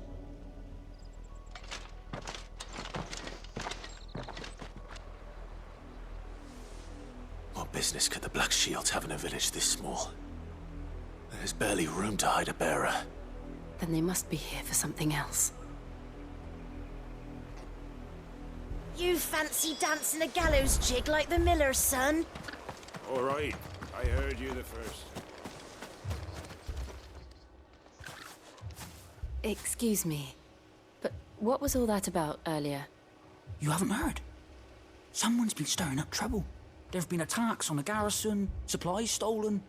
What business could the Black Shields have in a village this small? There's barely room to hide a bearer.
Then they must be here for something else.
You fancy dancing a gallows jig like the miller's son?
All right, I heard you the first.
Excuse me, but what was all that about earlier?
You haven't heard? Someone's been stirring up trouble. There have been attacks on the garrison, supplies stolen.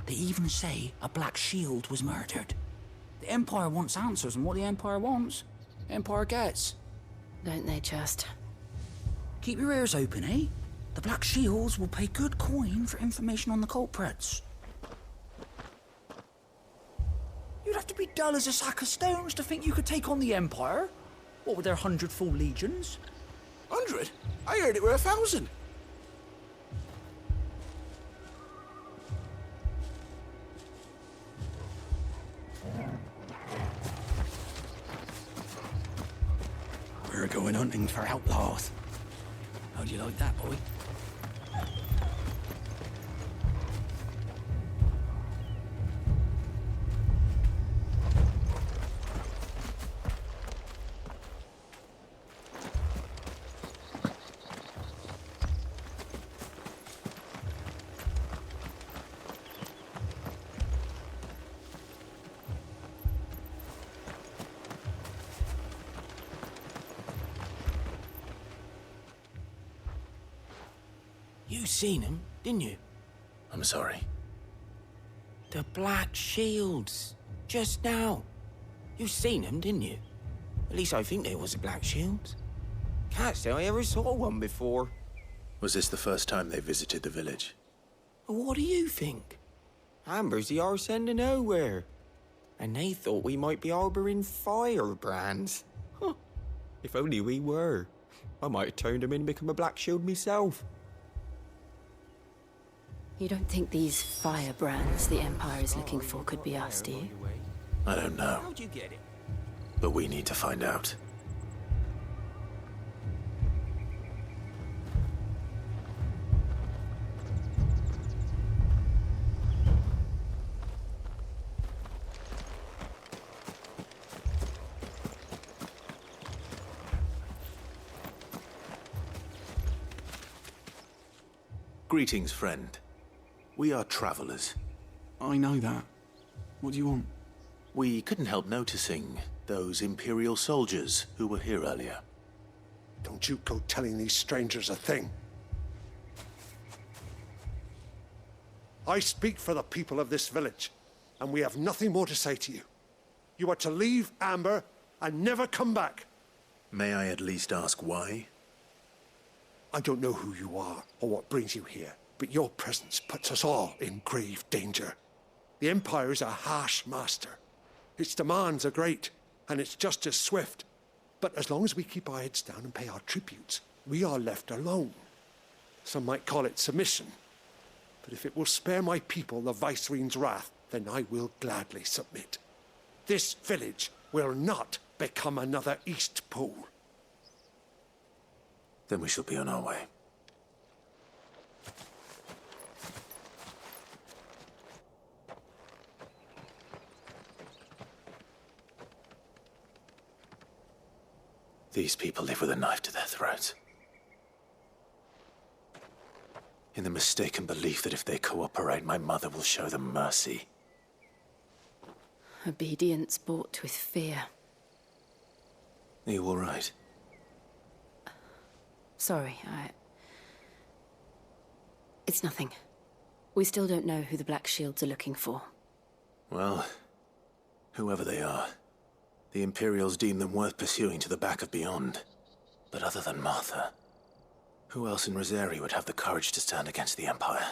They even say a Black Shield was murdered. The Empire wants answers, and what the Empire wants, the Empire gets.
Don't they just?
Keep your ears open, eh? The Black Shields will pay good coin for information on the culprits. You'd have to be dull as a sack of stones to think you could take on the Empire. What with their 100 full legions?
100? I heard it were 1,000.
We're going hunting for outlaws. How'd you like that, boy?
You seen him, didn't you?
I'm sorry.
The Black Shields. Just now. You seen them, didn't you? At least I think there was a Black Shield. Can't say I ever saw one before.
Was this the first time they visited the village?
What do you think? Amber's the arse end of nowhere. And they thought we might be harboring firebrands. Huh. If only we were. I might have turned them in and become a Black Shield myself.
You don't think these firebrands the Empire is looking for could be us, do you?
I don't know.
How'd you get it?
But we need to find out. Greetings, friend. We are travelers.
I know that. What do you want?
We couldn't help noticing those Imperial soldiers who were here earlier.
Don't you go telling these strangers a thing. I speak for the people of this village, and we have nothing more to say to you. You are to leave Amber and never come back.
May I at least ask why?
I don't know who you are or what brings you here, but your presence puts us all in grave danger. The Empire is a harsh master. Its demands are great, and its justice swift. But as long as we keep our heads down and pay our tributes, we are left alone. Some might call it submission. But if it will spare my people the Viceroy's wrath, then I will gladly submit. This village will not become another Eastpool.
Then we shall be on our way. These people live with a knife to their throats. In the mistaken belief that if they cooperate, my mother will show them mercy.
Obedience bought with fear.
Are you all right?
Sorry, It's nothing. We still don't know who the Black Shields are looking for.
Well, whoever they are, the Imperials deem them worth pursuing to the back of beyond. But other than Martha, who else in Rosari would have the courage to stand against the Empire?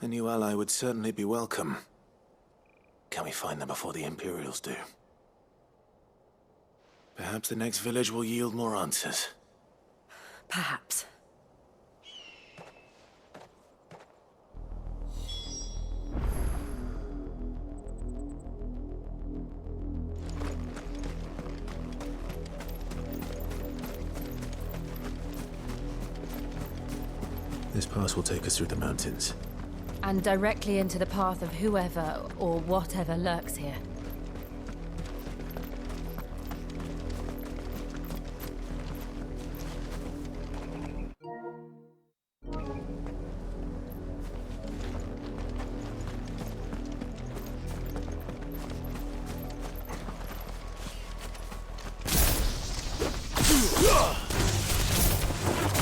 A new ally would certainly be welcome. Can we find them before the Imperials do? Perhaps the next village will yield more answers.
Perhaps.
This pass will take us through the mountains.
And directly into the path of whoever or whatever lurks here.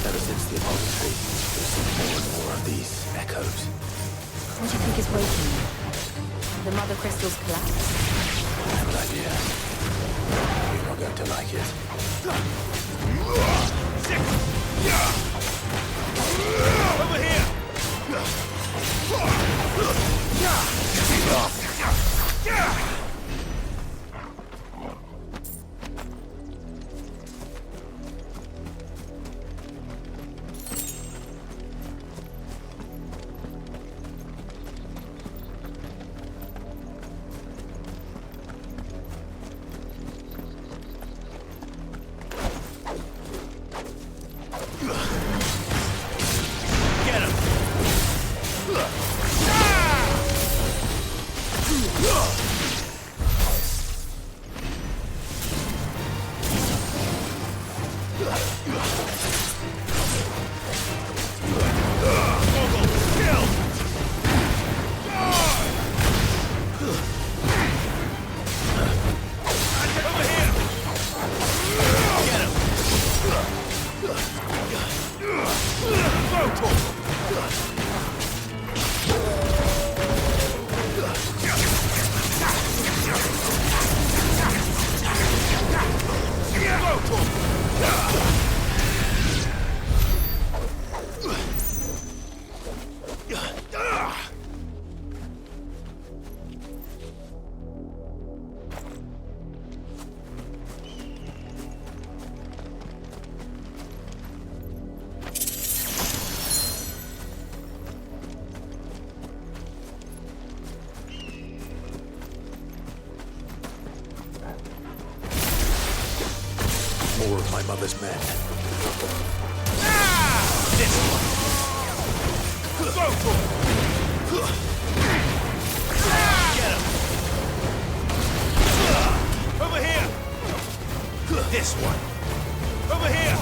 Ever since the Apollo tree, we've seen more and more of these echoes.
What do you think is waking you? The mother crystal's collapse?
I have an idea. You're not going to like it.
Over here!
More of my mother's men.
This one! Go for it! Get him! Over here! This one! Over here!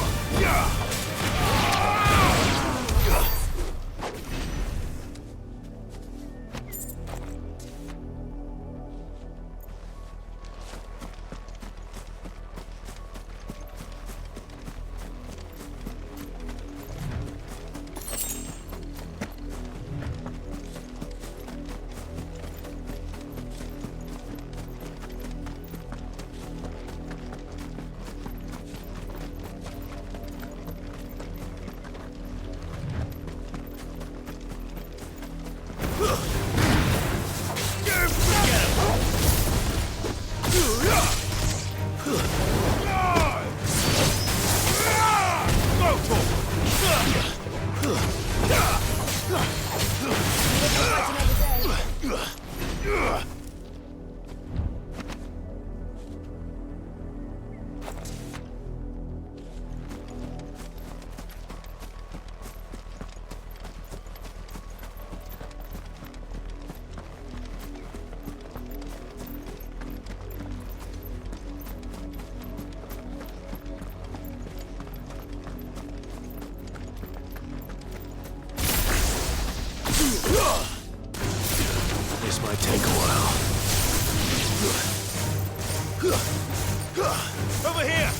Over here!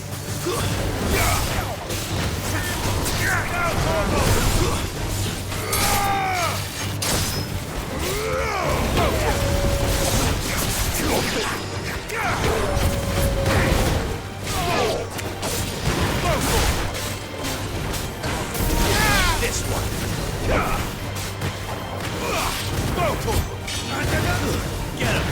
This one. Get him.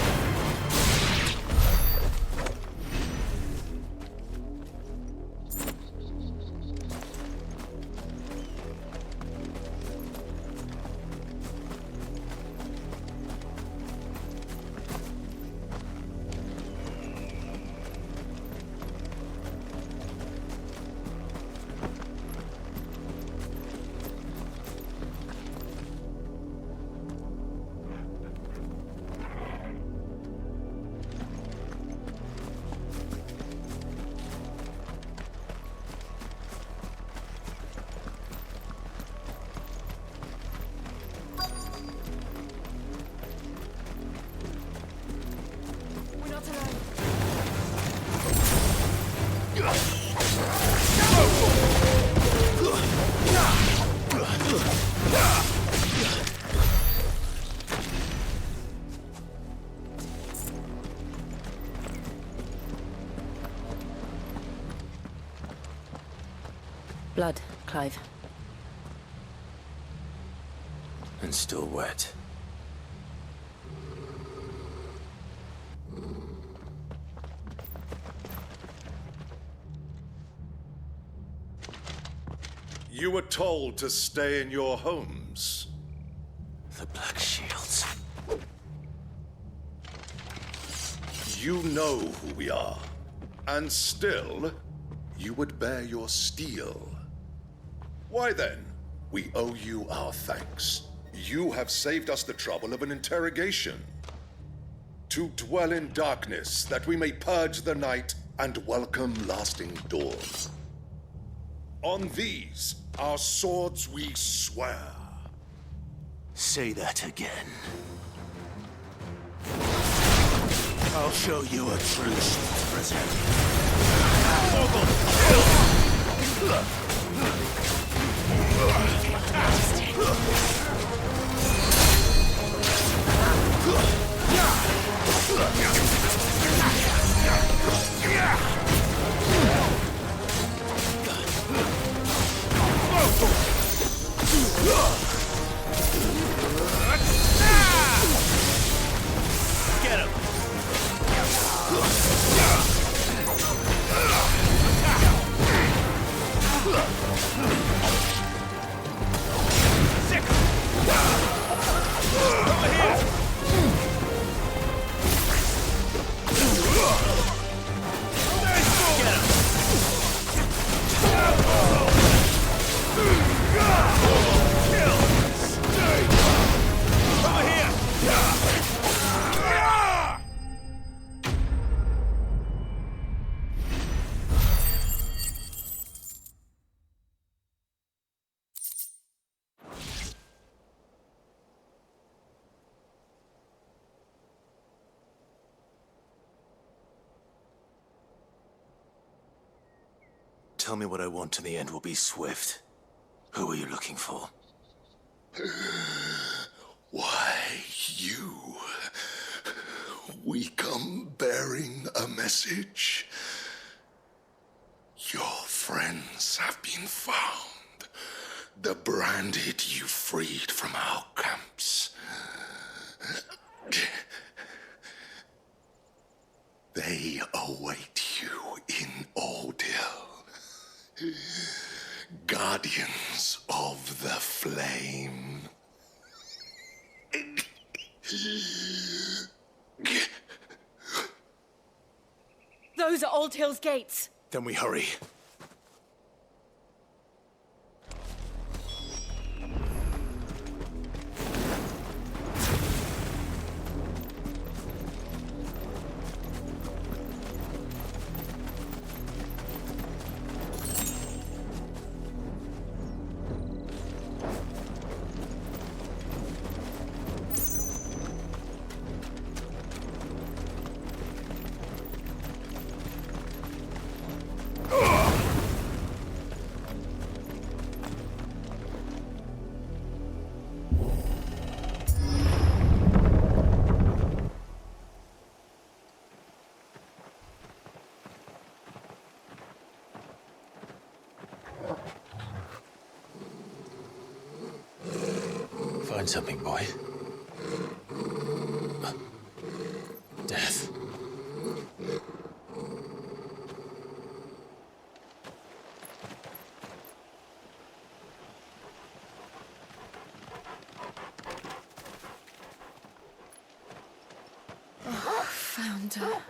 Blood, Clive.
And still wet.
You were told to stay in your homes.
The Black Shields.
You know who we are. And still, you would bear your steel. Why then, we owe you our thanks. You have saved us the trouble of an interrogation. To dwell in darkness, that we may purge the night and welcome lasting dawn. On these, our swords we swear.
Say that again. I'll show you a true shield present. Get him! Over here! Get him! Kill! Over here!
Tell me what I want and the end will be swift. Who are you looking for?
Why, you. We come bearing a message. Your friends have been found. The branded you freed from our camps. They await you in Ordeal. Guardians of the Flame.
Those are Old Hill's gates.
Then we hurry. find something, boy. Death.
Found her.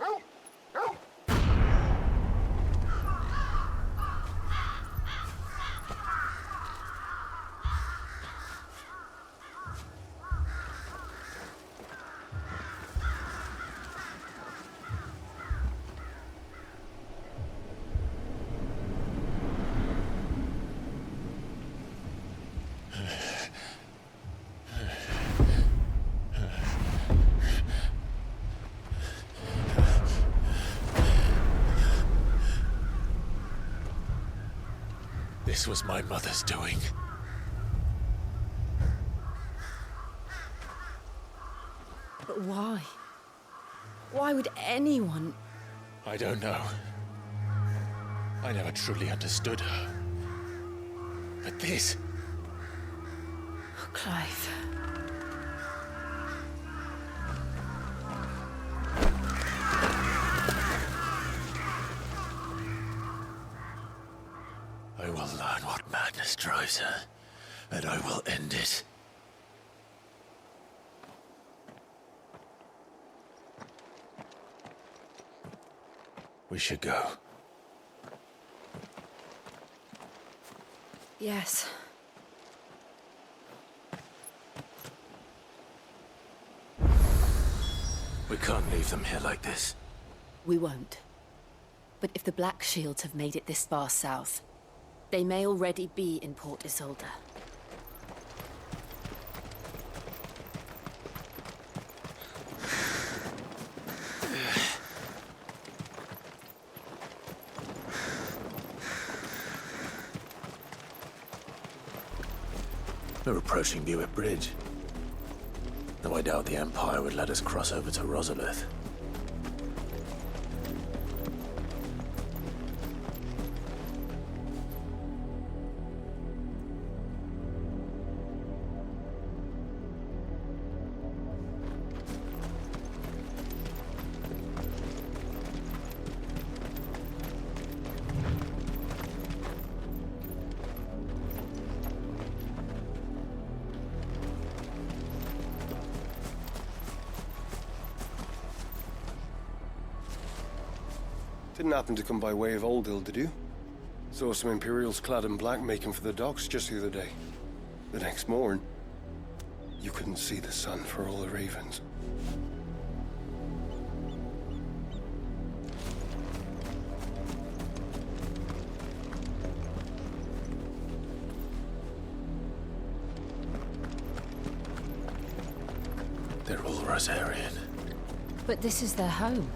This was my mother's doing.
But why? Why would anyone?
I don't know. I never truly understood her. But this...
Oh, Clive.
I will learn what madness drives her, and I will end it. We should go.
Yes.
We can't leave them here like this.
We won't. But if the Black Shields have made it this far south, they may already be in Port Isolde.
We're approaching Buick Bridge. Though I doubt the Empire would let us cross over to Rosalith.
Didn't happen to come by way of Oldhill, did you? Saw some Imperials clad in black making for the docks just the other day. The next morn, you couldn't see the sun for all the ravens.
They're all Rosarian.
But this is their home.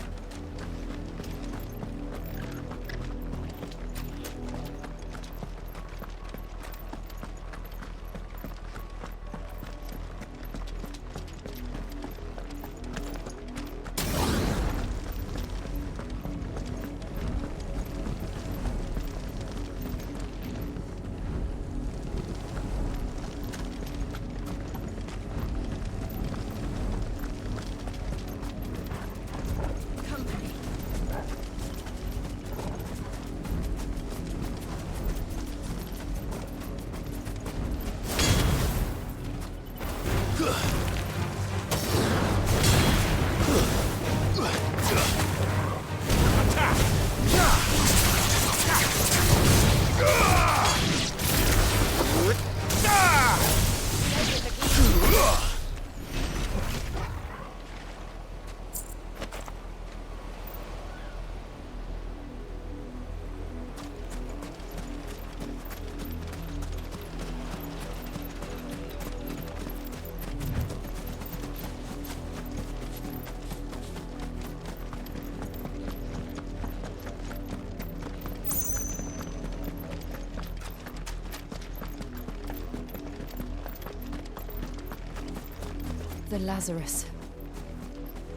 The Lazarus.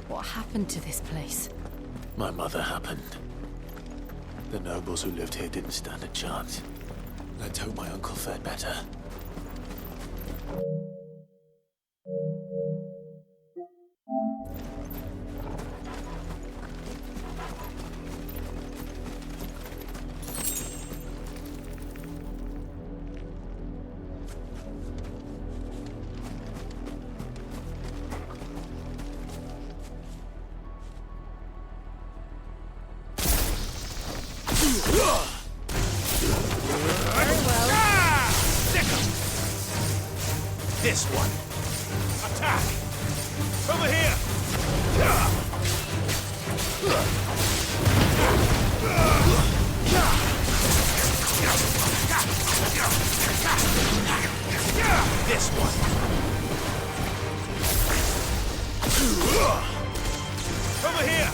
What happened to this place?
My mother happened. The nobles who lived here didn't stand a chance. Let's hope my uncle fared better.
Over here!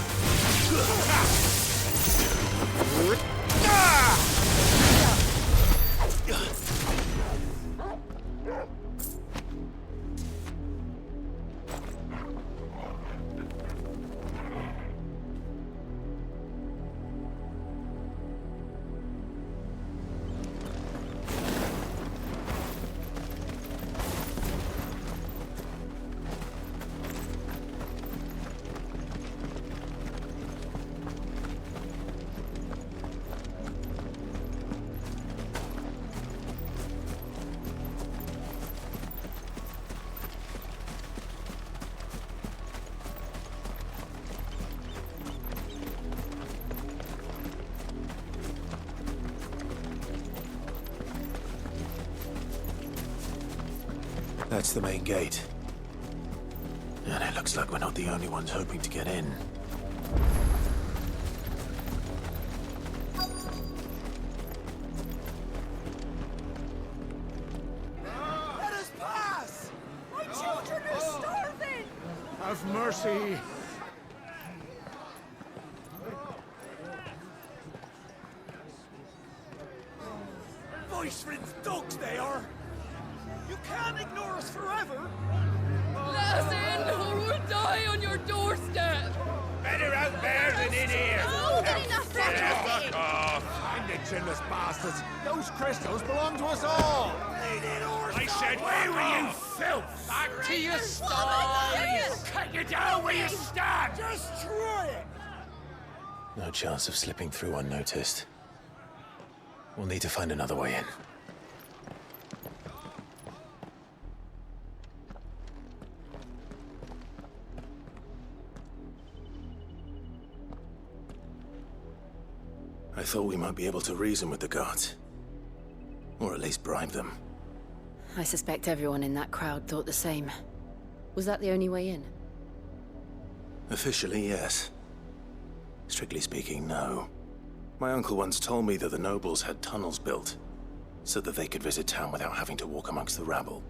That's the main gate. And it looks like we're not the only ones hoping to get in.
Let us pass! My children are starving!
Have mercy.
Voice-ridden dogs they are! You can't ignore us forever!
Let us in, or we'll die on your doorstep!
Better out there than in here!
Oh,
Now,
enough
fuck off!
Find it, chinless bastards. Those crystals belong to us all.
I said, where were you, filth? Back to your sties! Cut you down where you stand!
Just try it!
No chance of slipping through unnoticed. We'll need to find another way in. I thought we might be able to reason with the guards. Or at least bribe them.
I suspect everyone in that crowd thought the same. Was that the only way in?
Officially, yes. Strictly speaking, no. My uncle once told me that the nobles had tunnels built, so that they could visit town without having to walk amongst the rabble.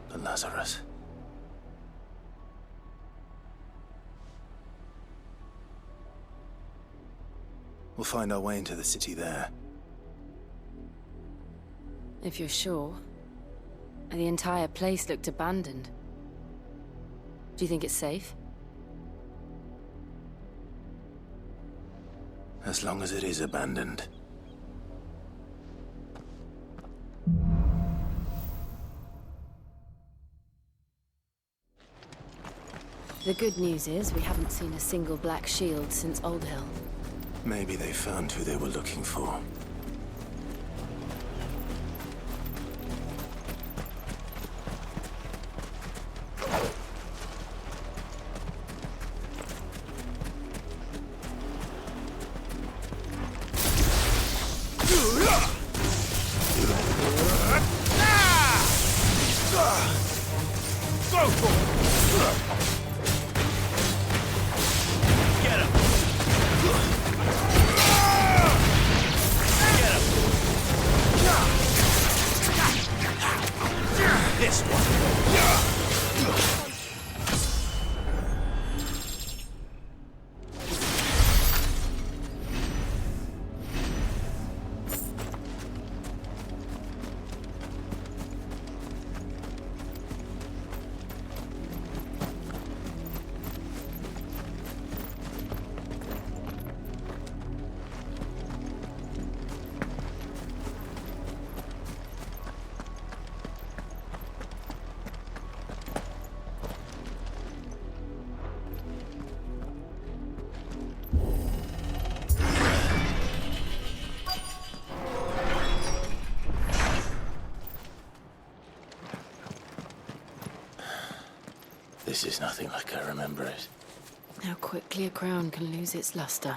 But Lazarus... We'll find our way into the city there.
If you're sure. The entire place looked abandoned. Do you think it's safe?
As long as it is abandoned.
The good news is we haven't seen a single black shield since Old Hill.
Maybe they found who they were looking for.
Go for it! Get him! This one.
This is nothing like I remember it.
How quickly a crown can lose its luster.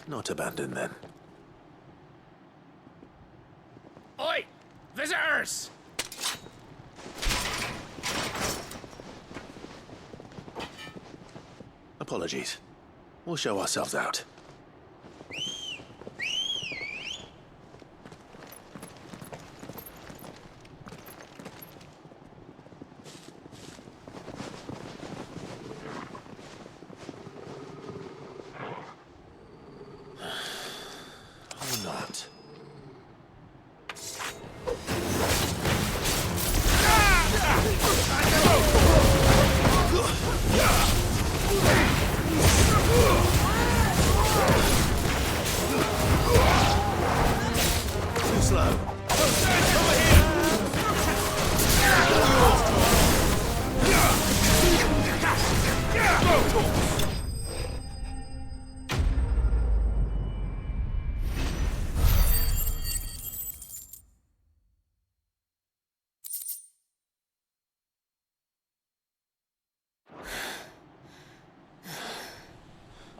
Not abandoned, then.
Oi! Visitors!
Apologies. We'll show ourselves out. Or not. Too slow.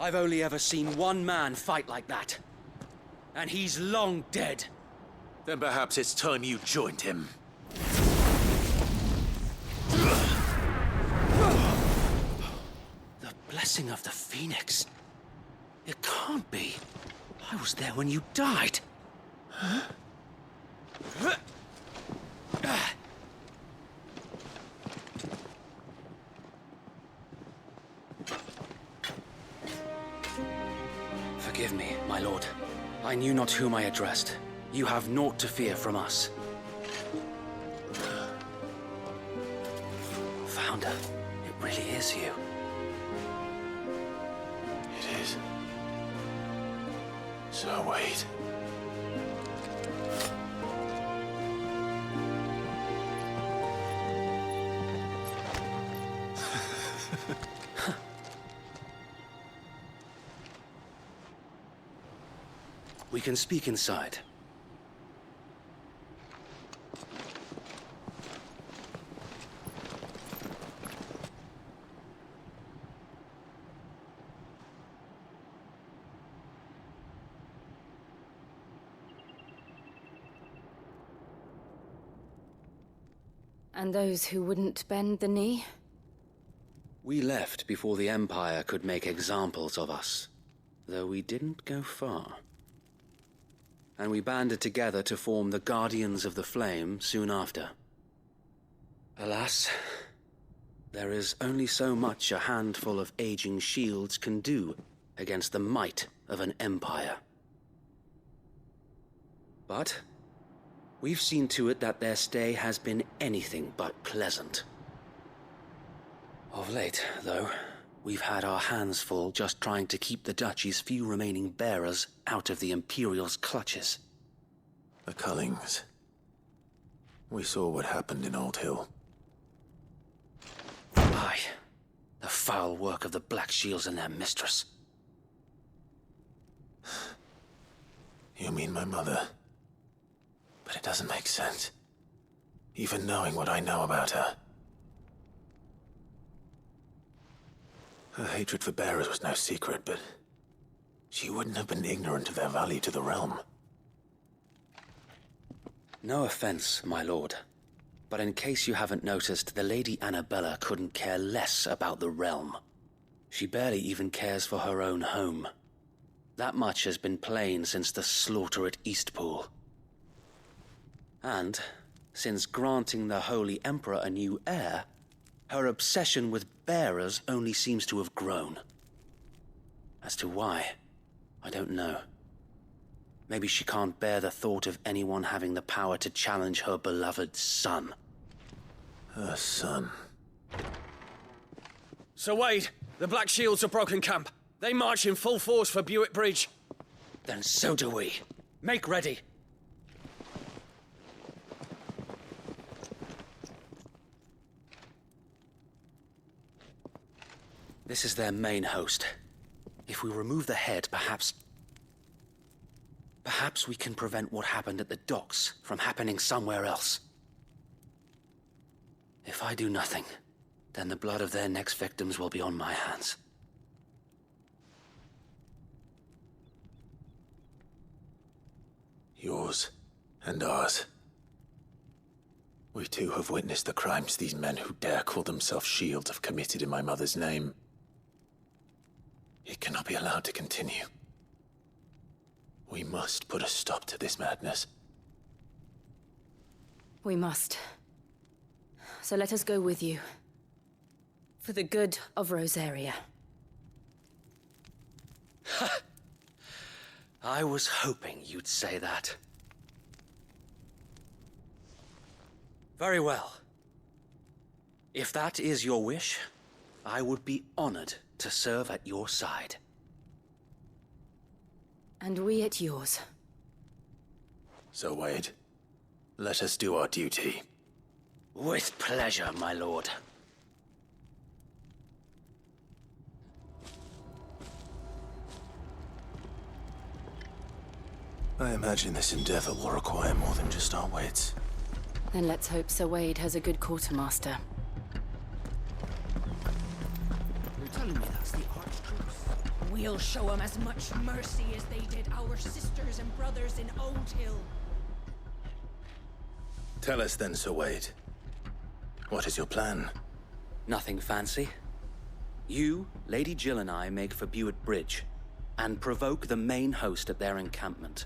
I've only ever seen one man fight like that. And he's long dead.
Then perhaps it's time you joined him.
The blessing of the Phoenix. It can't be. I was there when you died. Huh? Forgive me, my lord. I knew not whom I addressed. You have naught to fear from us. Founder, it really is you.
It is. So wait.
We can speak inside.
And those who wouldn't bend the knee?
We left before the Empire could make examples of us, though we didn't go far. And we banded together to form the Guardians of the Flame soon after. Alas, there is only so much a handful of aging shields can do against the might of an empire. But we've seen to it that their stay has been anything but pleasant. Of late, though, we've had our hands full just trying to keep the Duchy's few remaining bearers out of the Imperial's clutches.
The Cullings. We saw what happened in Old Hill.
Aye. The foul work of the Black Shields and their mistress.
You mean my mother? But it doesn't make sense. Even knowing what I know about her. Her hatred for bearers was no secret, but she wouldn't have been ignorant of their value to the realm.
No offense, my lord, but in case you haven't noticed, the Lady Annabella couldn't care less about the realm. She barely even cares for her own home. That much has been plain since the slaughter at Eastpool. And, since granting the Holy Emperor a new heir, her obsession with bearers only seems to have grown. As to why, I don't know. Maybe she can't bear the thought of anyone having the power to challenge her beloved son.
Her son.
Sir Wade, the Black Shields have broken camp. They march in full force for Buick Bridge. Then so do we. Make ready. This is their main host. If we remove the head, perhaps we can prevent what happened at the docks from happening somewhere else. If I do nothing, then the blood of their next victims will be on my hands.
Yours and ours. We too have witnessed the crimes these men who dare call themselves shields have committed in my mother's name. It cannot be allowed to continue. We must put a stop to this madness.
We must. So let us go with you. For the good of Rosaria.
I was hoping you'd say that. Very well. If that is your wish, I would be honored to serve at your side.
And we at yours.
So, Wade, let us do our duty.
With pleasure, my lord.
I imagine this endeavor will require more than just our wits.
Then let's hope Sir Wade has a good quartermaster.
You're telling me that's the Archtruth?
We'll show them as much mercy as they did our sisters and brothers in Old Hill.
Tell us then, Sir Wade. What is your plan?
Nothing fancy. You, Lady Jill and I make for Buett Bridge, and provoke the main host at their encampment.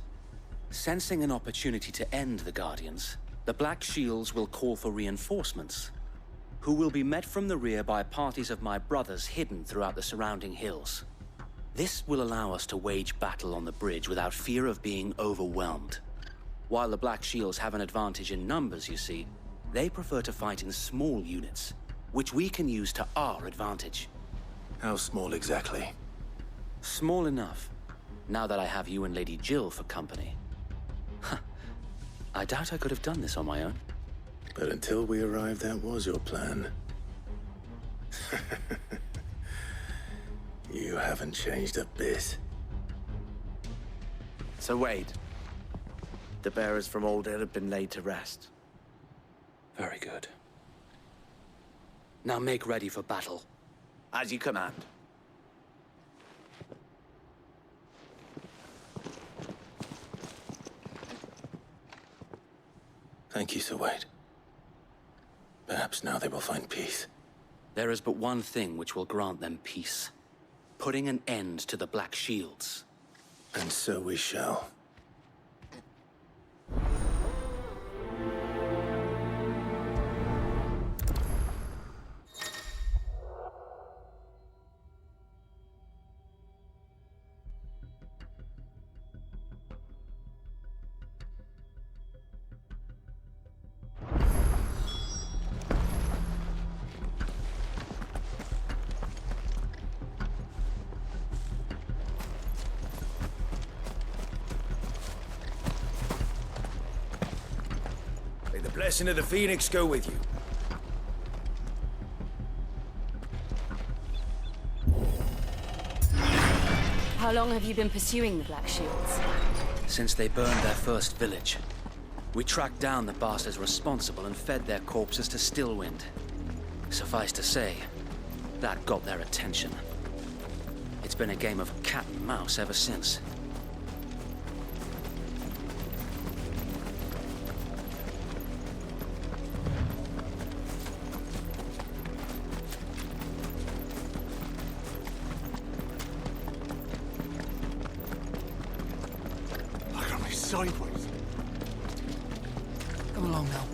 Sensing an opportunity to end the Guardians, the Black Shields will call for reinforcements, who will be met from the rear by parties of my brothers hidden throughout the surrounding hills. This will allow us to wage battle on the bridge without fear of being overwhelmed. While the Black Shields have an advantage in numbers, you see, they prefer to fight in small units, which we can use to our advantage.
How small exactly?
Small enough, now that I have you and Lady Jill for company. I doubt I could have done this on my own.
But until we arrived, that was your plan. You haven't changed a bit.
So Wade, the bearers from Old Hill have been laid to rest.
Very good. Now make ready for battle.
As you command.
Thank you, Sir Wade. Perhaps now they will find peace.
There is but one thing which will grant them peace. Putting an end to the Black Shields.
And so we shall.
May the blessing of the Phoenix go with you.
How long have you been pursuing the Black Shields?
Since they burned their first village. We tracked down the bastards responsible and fed their corpses to Stillwind. Suffice to say, that got their attention. It's been a game of cat and mouse ever since.
Look at me sideways.
Come along now.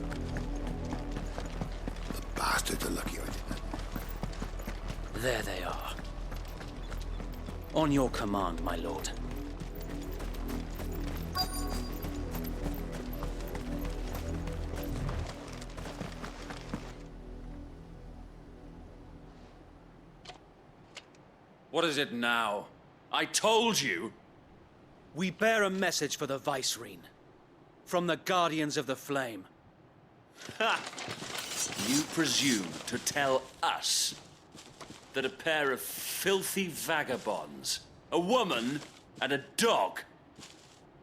The bastards are lucky I didn't.
There they are. On your command, my lord.
What is it now? I told you!
We bear a message for the Vicereine. From the Guardians of the Flame.
Ha! You presume to tell us that a pair of filthy vagabonds, a woman and a dog,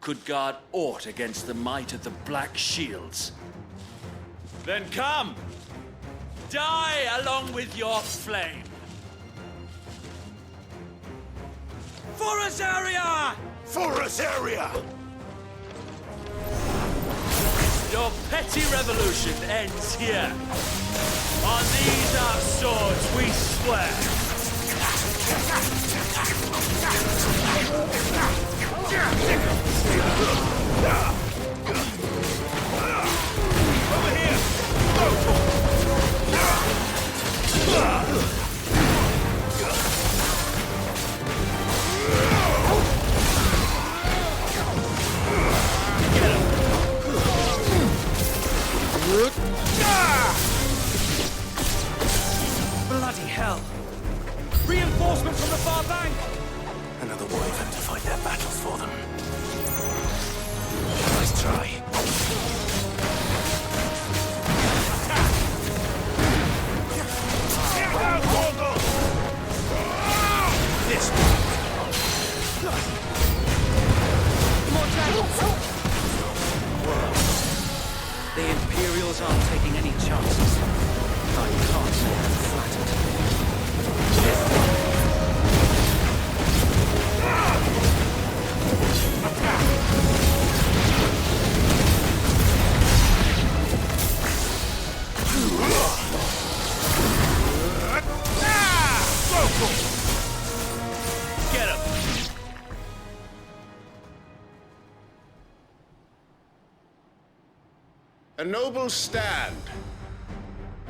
could guard aught against the might of the Black Shields? Then come! Die along with your flame! For Rosaria!
For Rosaria!
Your petty revolution ends here. On these our swords we swear.
Over here!
Bloody hell! Reinforcements from the far bank!
Another wyvern to fight their battles for them. Nice try.
This
More dragons.
The Imperials aren't taking any chances. I can't say I'm flattered. Get him!
A noble stand,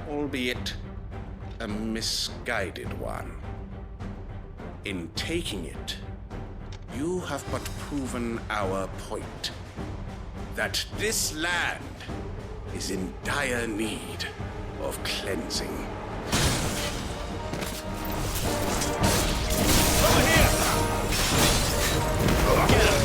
albeit a misguided one. In taking it, you have but proven our point. That this land is in dire need of cleansing.
Over here! Get him!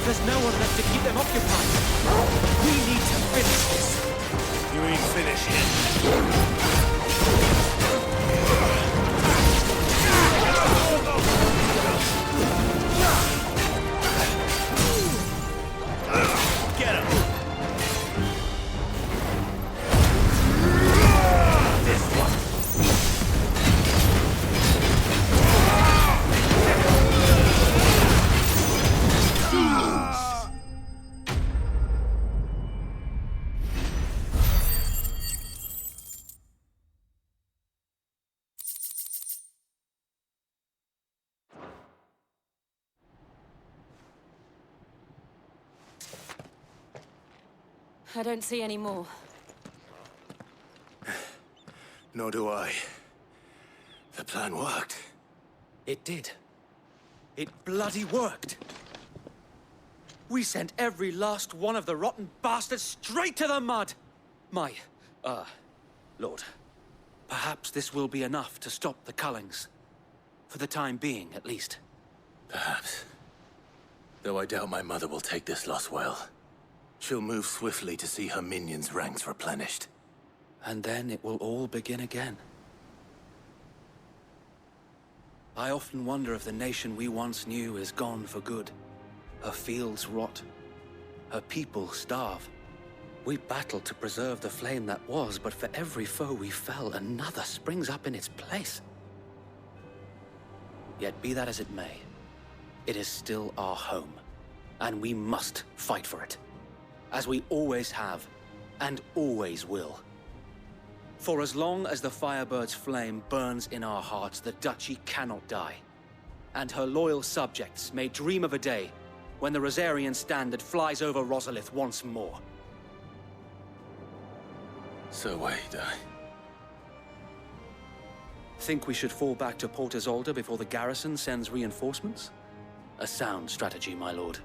There's no one left to keep them occupied. We need to finish this.
You ain't finished yet. Get him! This one.
I don't see any more.
Nor do I. The plan worked.
It did. It bloody worked. We sent every last one of the rotten bastards straight to the mud! My, Lord, perhaps this will be enough to stop the Cullings. For the time being, at least.
Perhaps. Though I doubt my mother will take this loss well. She'll move swiftly to see her minions' ranks replenished.
And then it will all begin again. I often wonder if the nation we once knew is gone for good. Her fields rot. Her people starve. We battled to preserve the flame that was, but for every foe we fell, another springs up in its place. Yet be that as it may, it is still our home, and we must fight for it. As we always have, and always will. For as long as the Firebird's flame burns in our hearts, the Duchy cannot die. And her loyal subjects may dream of a day when the Rosarian standard flies over Rosalith once more.
So wait,
Think we should fall back to Port Isolde before the garrison sends reinforcements? A sound strategy, my lord.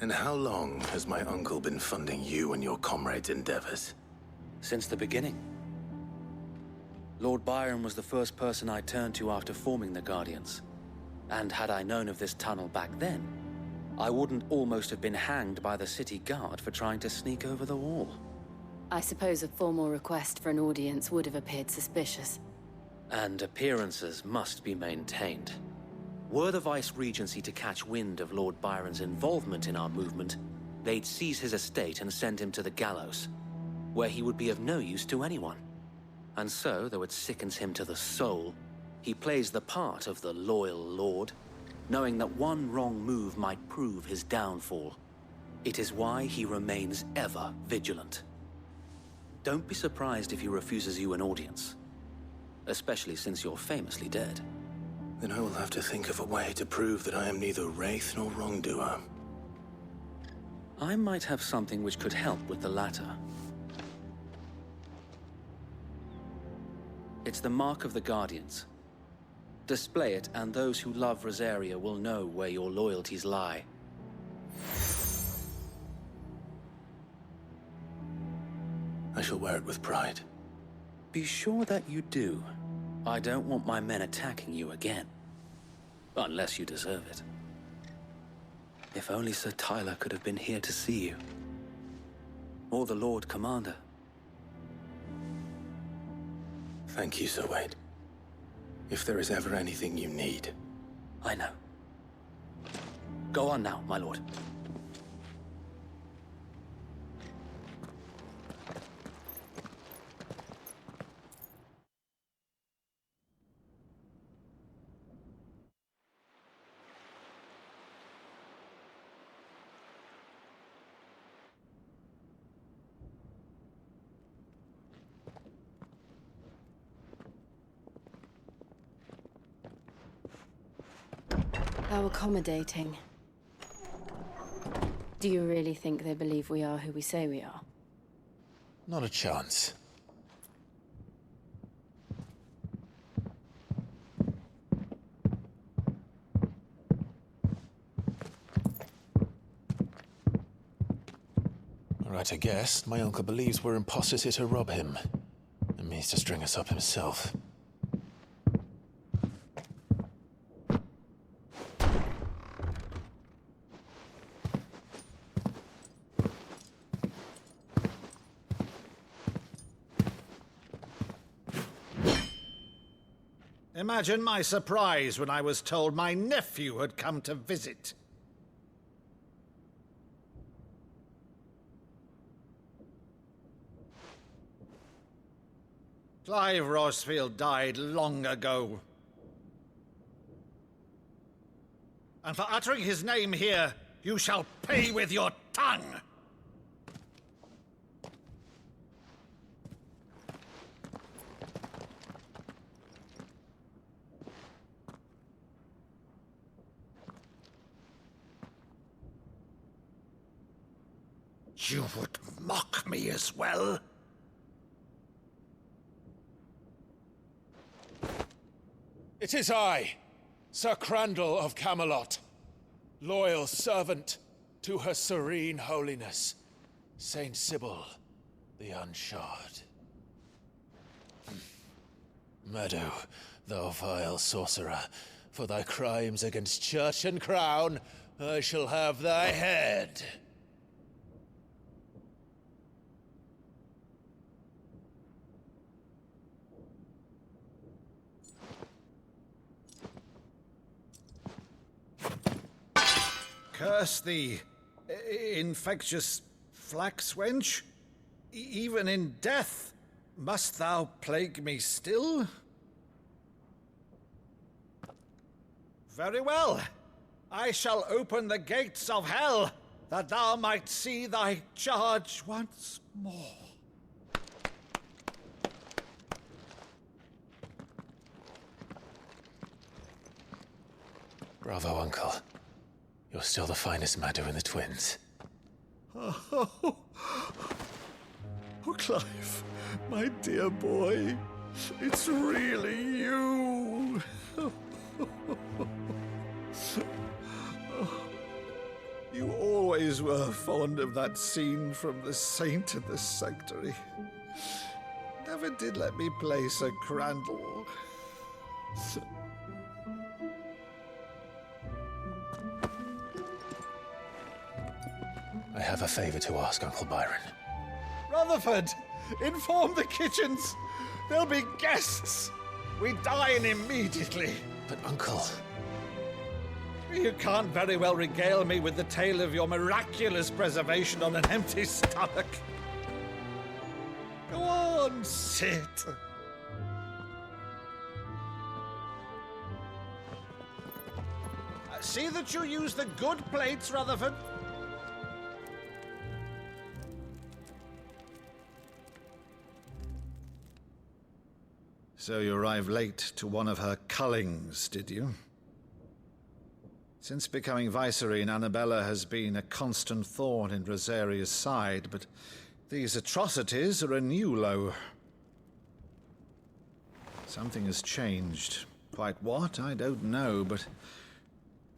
And how long has my uncle been funding you and your comrades' endeavors?
Since the beginning. Lord Byron was the first person I turned to after forming the Guardians. And had I known of this tunnel back then, I wouldn't almost have been hanged by the city guard for trying to sneak over the wall.
I suppose a formal request for an audience would have appeared suspicious.
And appearances must be maintained. Were the Vice-Regency to catch wind of Lord Byron's involvement in our movement, they'd seize his estate and send him to the gallows, where he would be of no use to anyone. And so, though it sickens him to the soul, he plays the part of the loyal lord, knowing that one wrong move might prove his downfall. It is why he remains ever vigilant. Don't be surprised if he refuses you an audience, especially since you're famously dead.
Then I will have to think of a way to prove that I am neither wraith nor wrongdoer.
I might have something which could help with the latter. It's the mark of the Guardians. Display it, and those who love Rosaria will know where your loyalties lie.
I shall wear it with pride.
Be sure that you do. I don't want my men attacking you again. Unless you deserve it. If only Sir Tyler could have been here to see you. Or the Lord Commander.
Thank you, Sir Wade. If there is ever anything you need.
I know. Go on now, my lord.
How accommodating. Do you really think they believe we are who we say we are?
Not a chance. All right, I guess. My uncle believes we're imposters here to rob him. And means to string us up himself.
Imagine my surprise when I was told my nephew had come to visit. Clive Rosefield died long ago. And for uttering his name here, you shall pay with your tongue! You would mock me as well?
It is I, Sir Crandall of Camelot, loyal servant to Her Serene Holiness, Saint Sybil the Unshod. Meadow, thou vile sorcerer, for thy crimes against church and crown, I shall have thy head.
Curse thee, infectious flax wench. Even in death, must thou plague me still? Very well. I shall open the gates of hell, that thou might see thy charge once more.
Bravo, Uncle. You're still the finest Meadow in the twins.
Oh, Clive, my dear boy, it's really you. You always
always were fond of that scene from The Saint and the Sanctuary. Never did let me play Sir Crandall.
I have a favor to ask, Uncle Byron.
Rutherford, inform the kitchens. There'll be guests. We dine immediately.
But, Uncle...
You can't very well regale me with the tale of your miraculous preservation on an empty stomach. Go on, sit. See that you use the good plates, Rutherford. So you arrived late to one of her cullings, did you? Since becoming Vicereine, Annabella has been a constant thorn in Rosaria's side, but these atrocities are a new low. Something has changed. Quite what, I don't know, but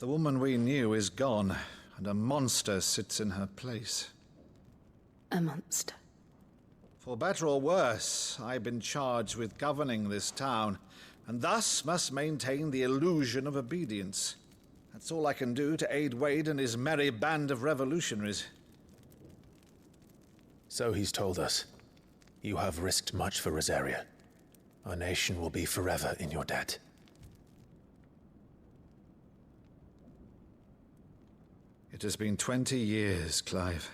the woman we knew is gone, and a monster sits in her place.
A monster?
For better or worse, I've been charged with governing this town, and thus must maintain the illusion of obedience. That's all I can do to aid Wade and his merry band of revolutionaries.
So he's told us. You have risked much for Rosaria. Our nation will be forever in your debt.
It has been 20 years, Clive.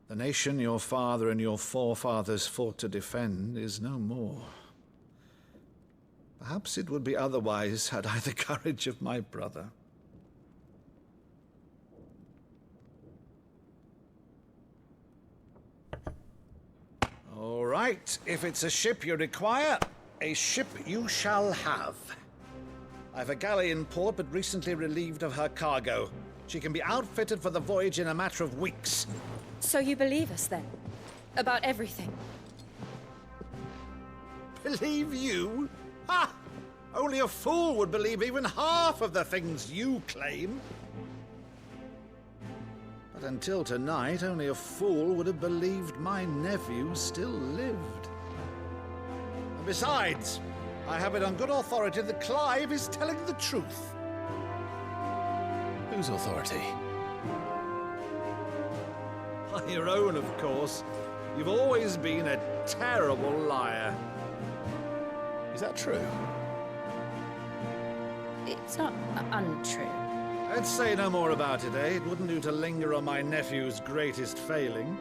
The nation your father and your forefathers fought to defend is no more. Perhaps it would be otherwise had I the courage of my brother. All right, if it's a ship you require, a ship you shall have. I've a galley in port, but recently relieved of her cargo. She can be outfitted for the voyage in a matter of weeks.
So you believe us, then? About everything?
Believe you? Ha! Only a fool would believe even half of the things you claim. But until tonight, only a fool would have believed my nephew still lived. And besides, I have it on good authority that Clive is telling the truth.
Whose authority?
Your own, of course. You've always been a terrible liar.
Is that true?
It's not untrue.
Let's say no more about it, eh? It wouldn't do to linger on my nephew's greatest failing.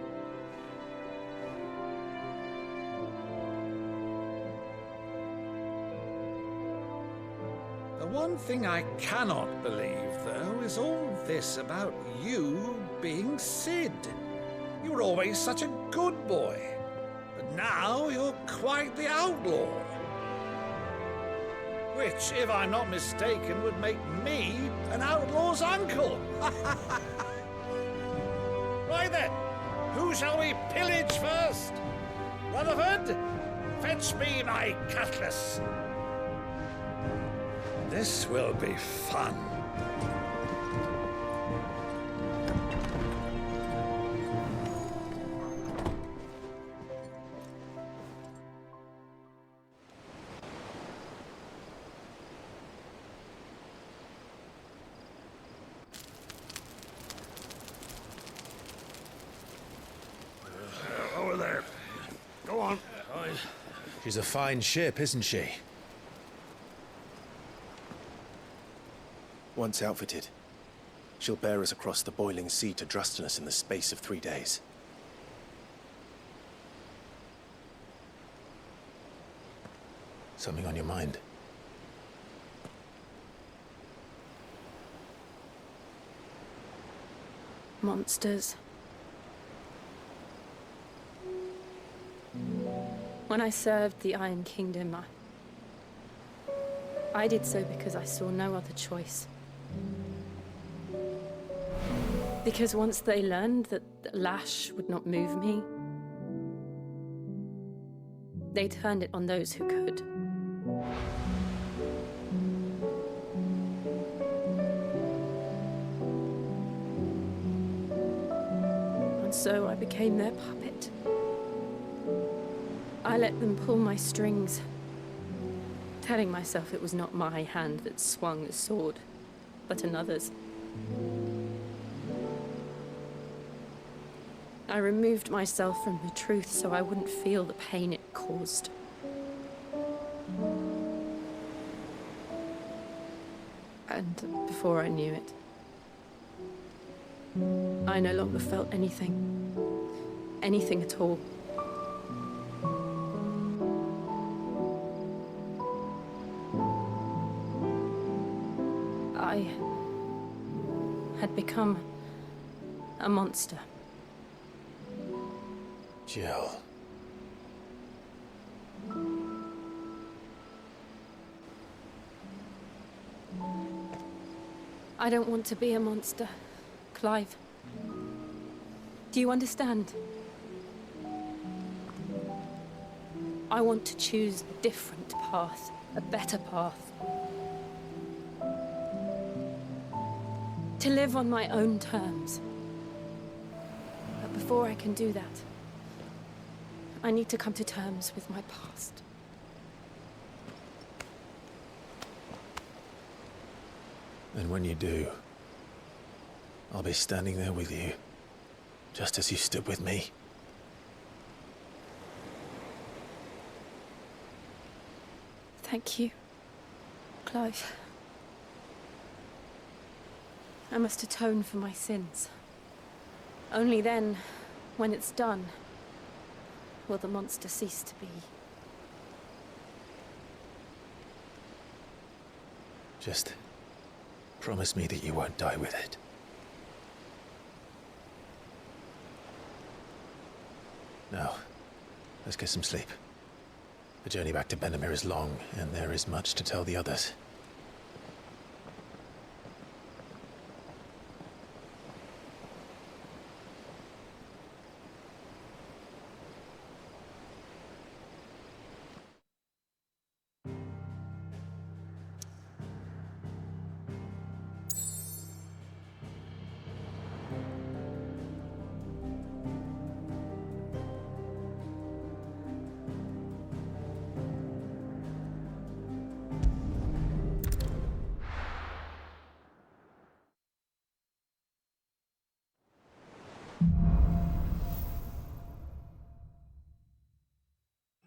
The one thing I cannot believe, though, is all this about you being Sid. You were always such a good boy, but now you're quite the outlaw. Which, if I'm not mistaken, would make me an outlaw's uncle. Right then, who shall we pillage first? Rutherford, fetch me my cutlass. This will be fun.
Over there. Go on.
She's a fine ship, isn't she? Once outfitted, she'll bear us across the boiling sea to Drustinus in the space of 3 days. Something on your mind?
Monsters. When I served the Iron Kingdom, I did so because I saw no other choice. Because once they learned that the lash would not move me, they turned it on those who could. so I became their puppet. I let them pull my strings, telling myself it was not my hand that swung the sword, but another's. I removed myself from the truth so I wouldn't feel the pain it caused. And before I knew it, I no longer felt anything. Anything at all. I had become a monster.
Jill.
I don't want to be a monster, Clive. Do you understand? I want to choose a different path, a better path. To live on my own terms. But before I can do that, I need to come to terms with my past.
And when you do, I'll be standing there with you, just as you stood with me.
Thank you, Clive. I must atone for my sins. Only then, when it's done, will the monster cease to be.
Just promise me that you won't die with it. Now, let's get some sleep. The journey back to Benamir is long, and there is much to tell the others.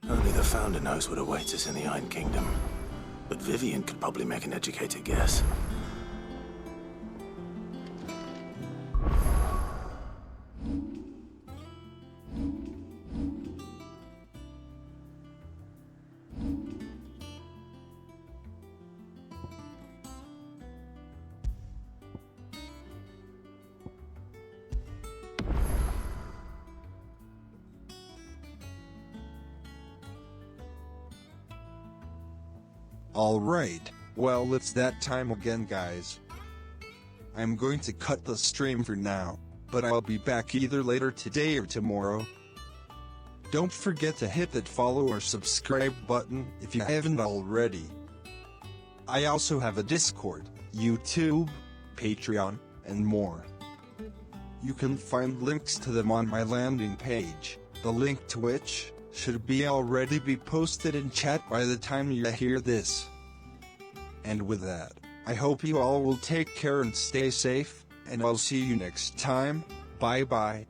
Only the Founder knows what awaits us in the Iron Kingdom. But Vivian could probably make an educated guess.
Alright, well it's that time again guys. I'm going to cut the stream for now, but I'll be back either later today or tomorrow. Don't forget to hit that follow or subscribe button if you haven't already. I also have a Discord, YouTube, Patreon, and more. You can find links to them on my landing page, the link to which should already be posted in chat by the time you hear this. And with that, I hope you all will take care and stay safe, and I'll see you next time. Bye bye.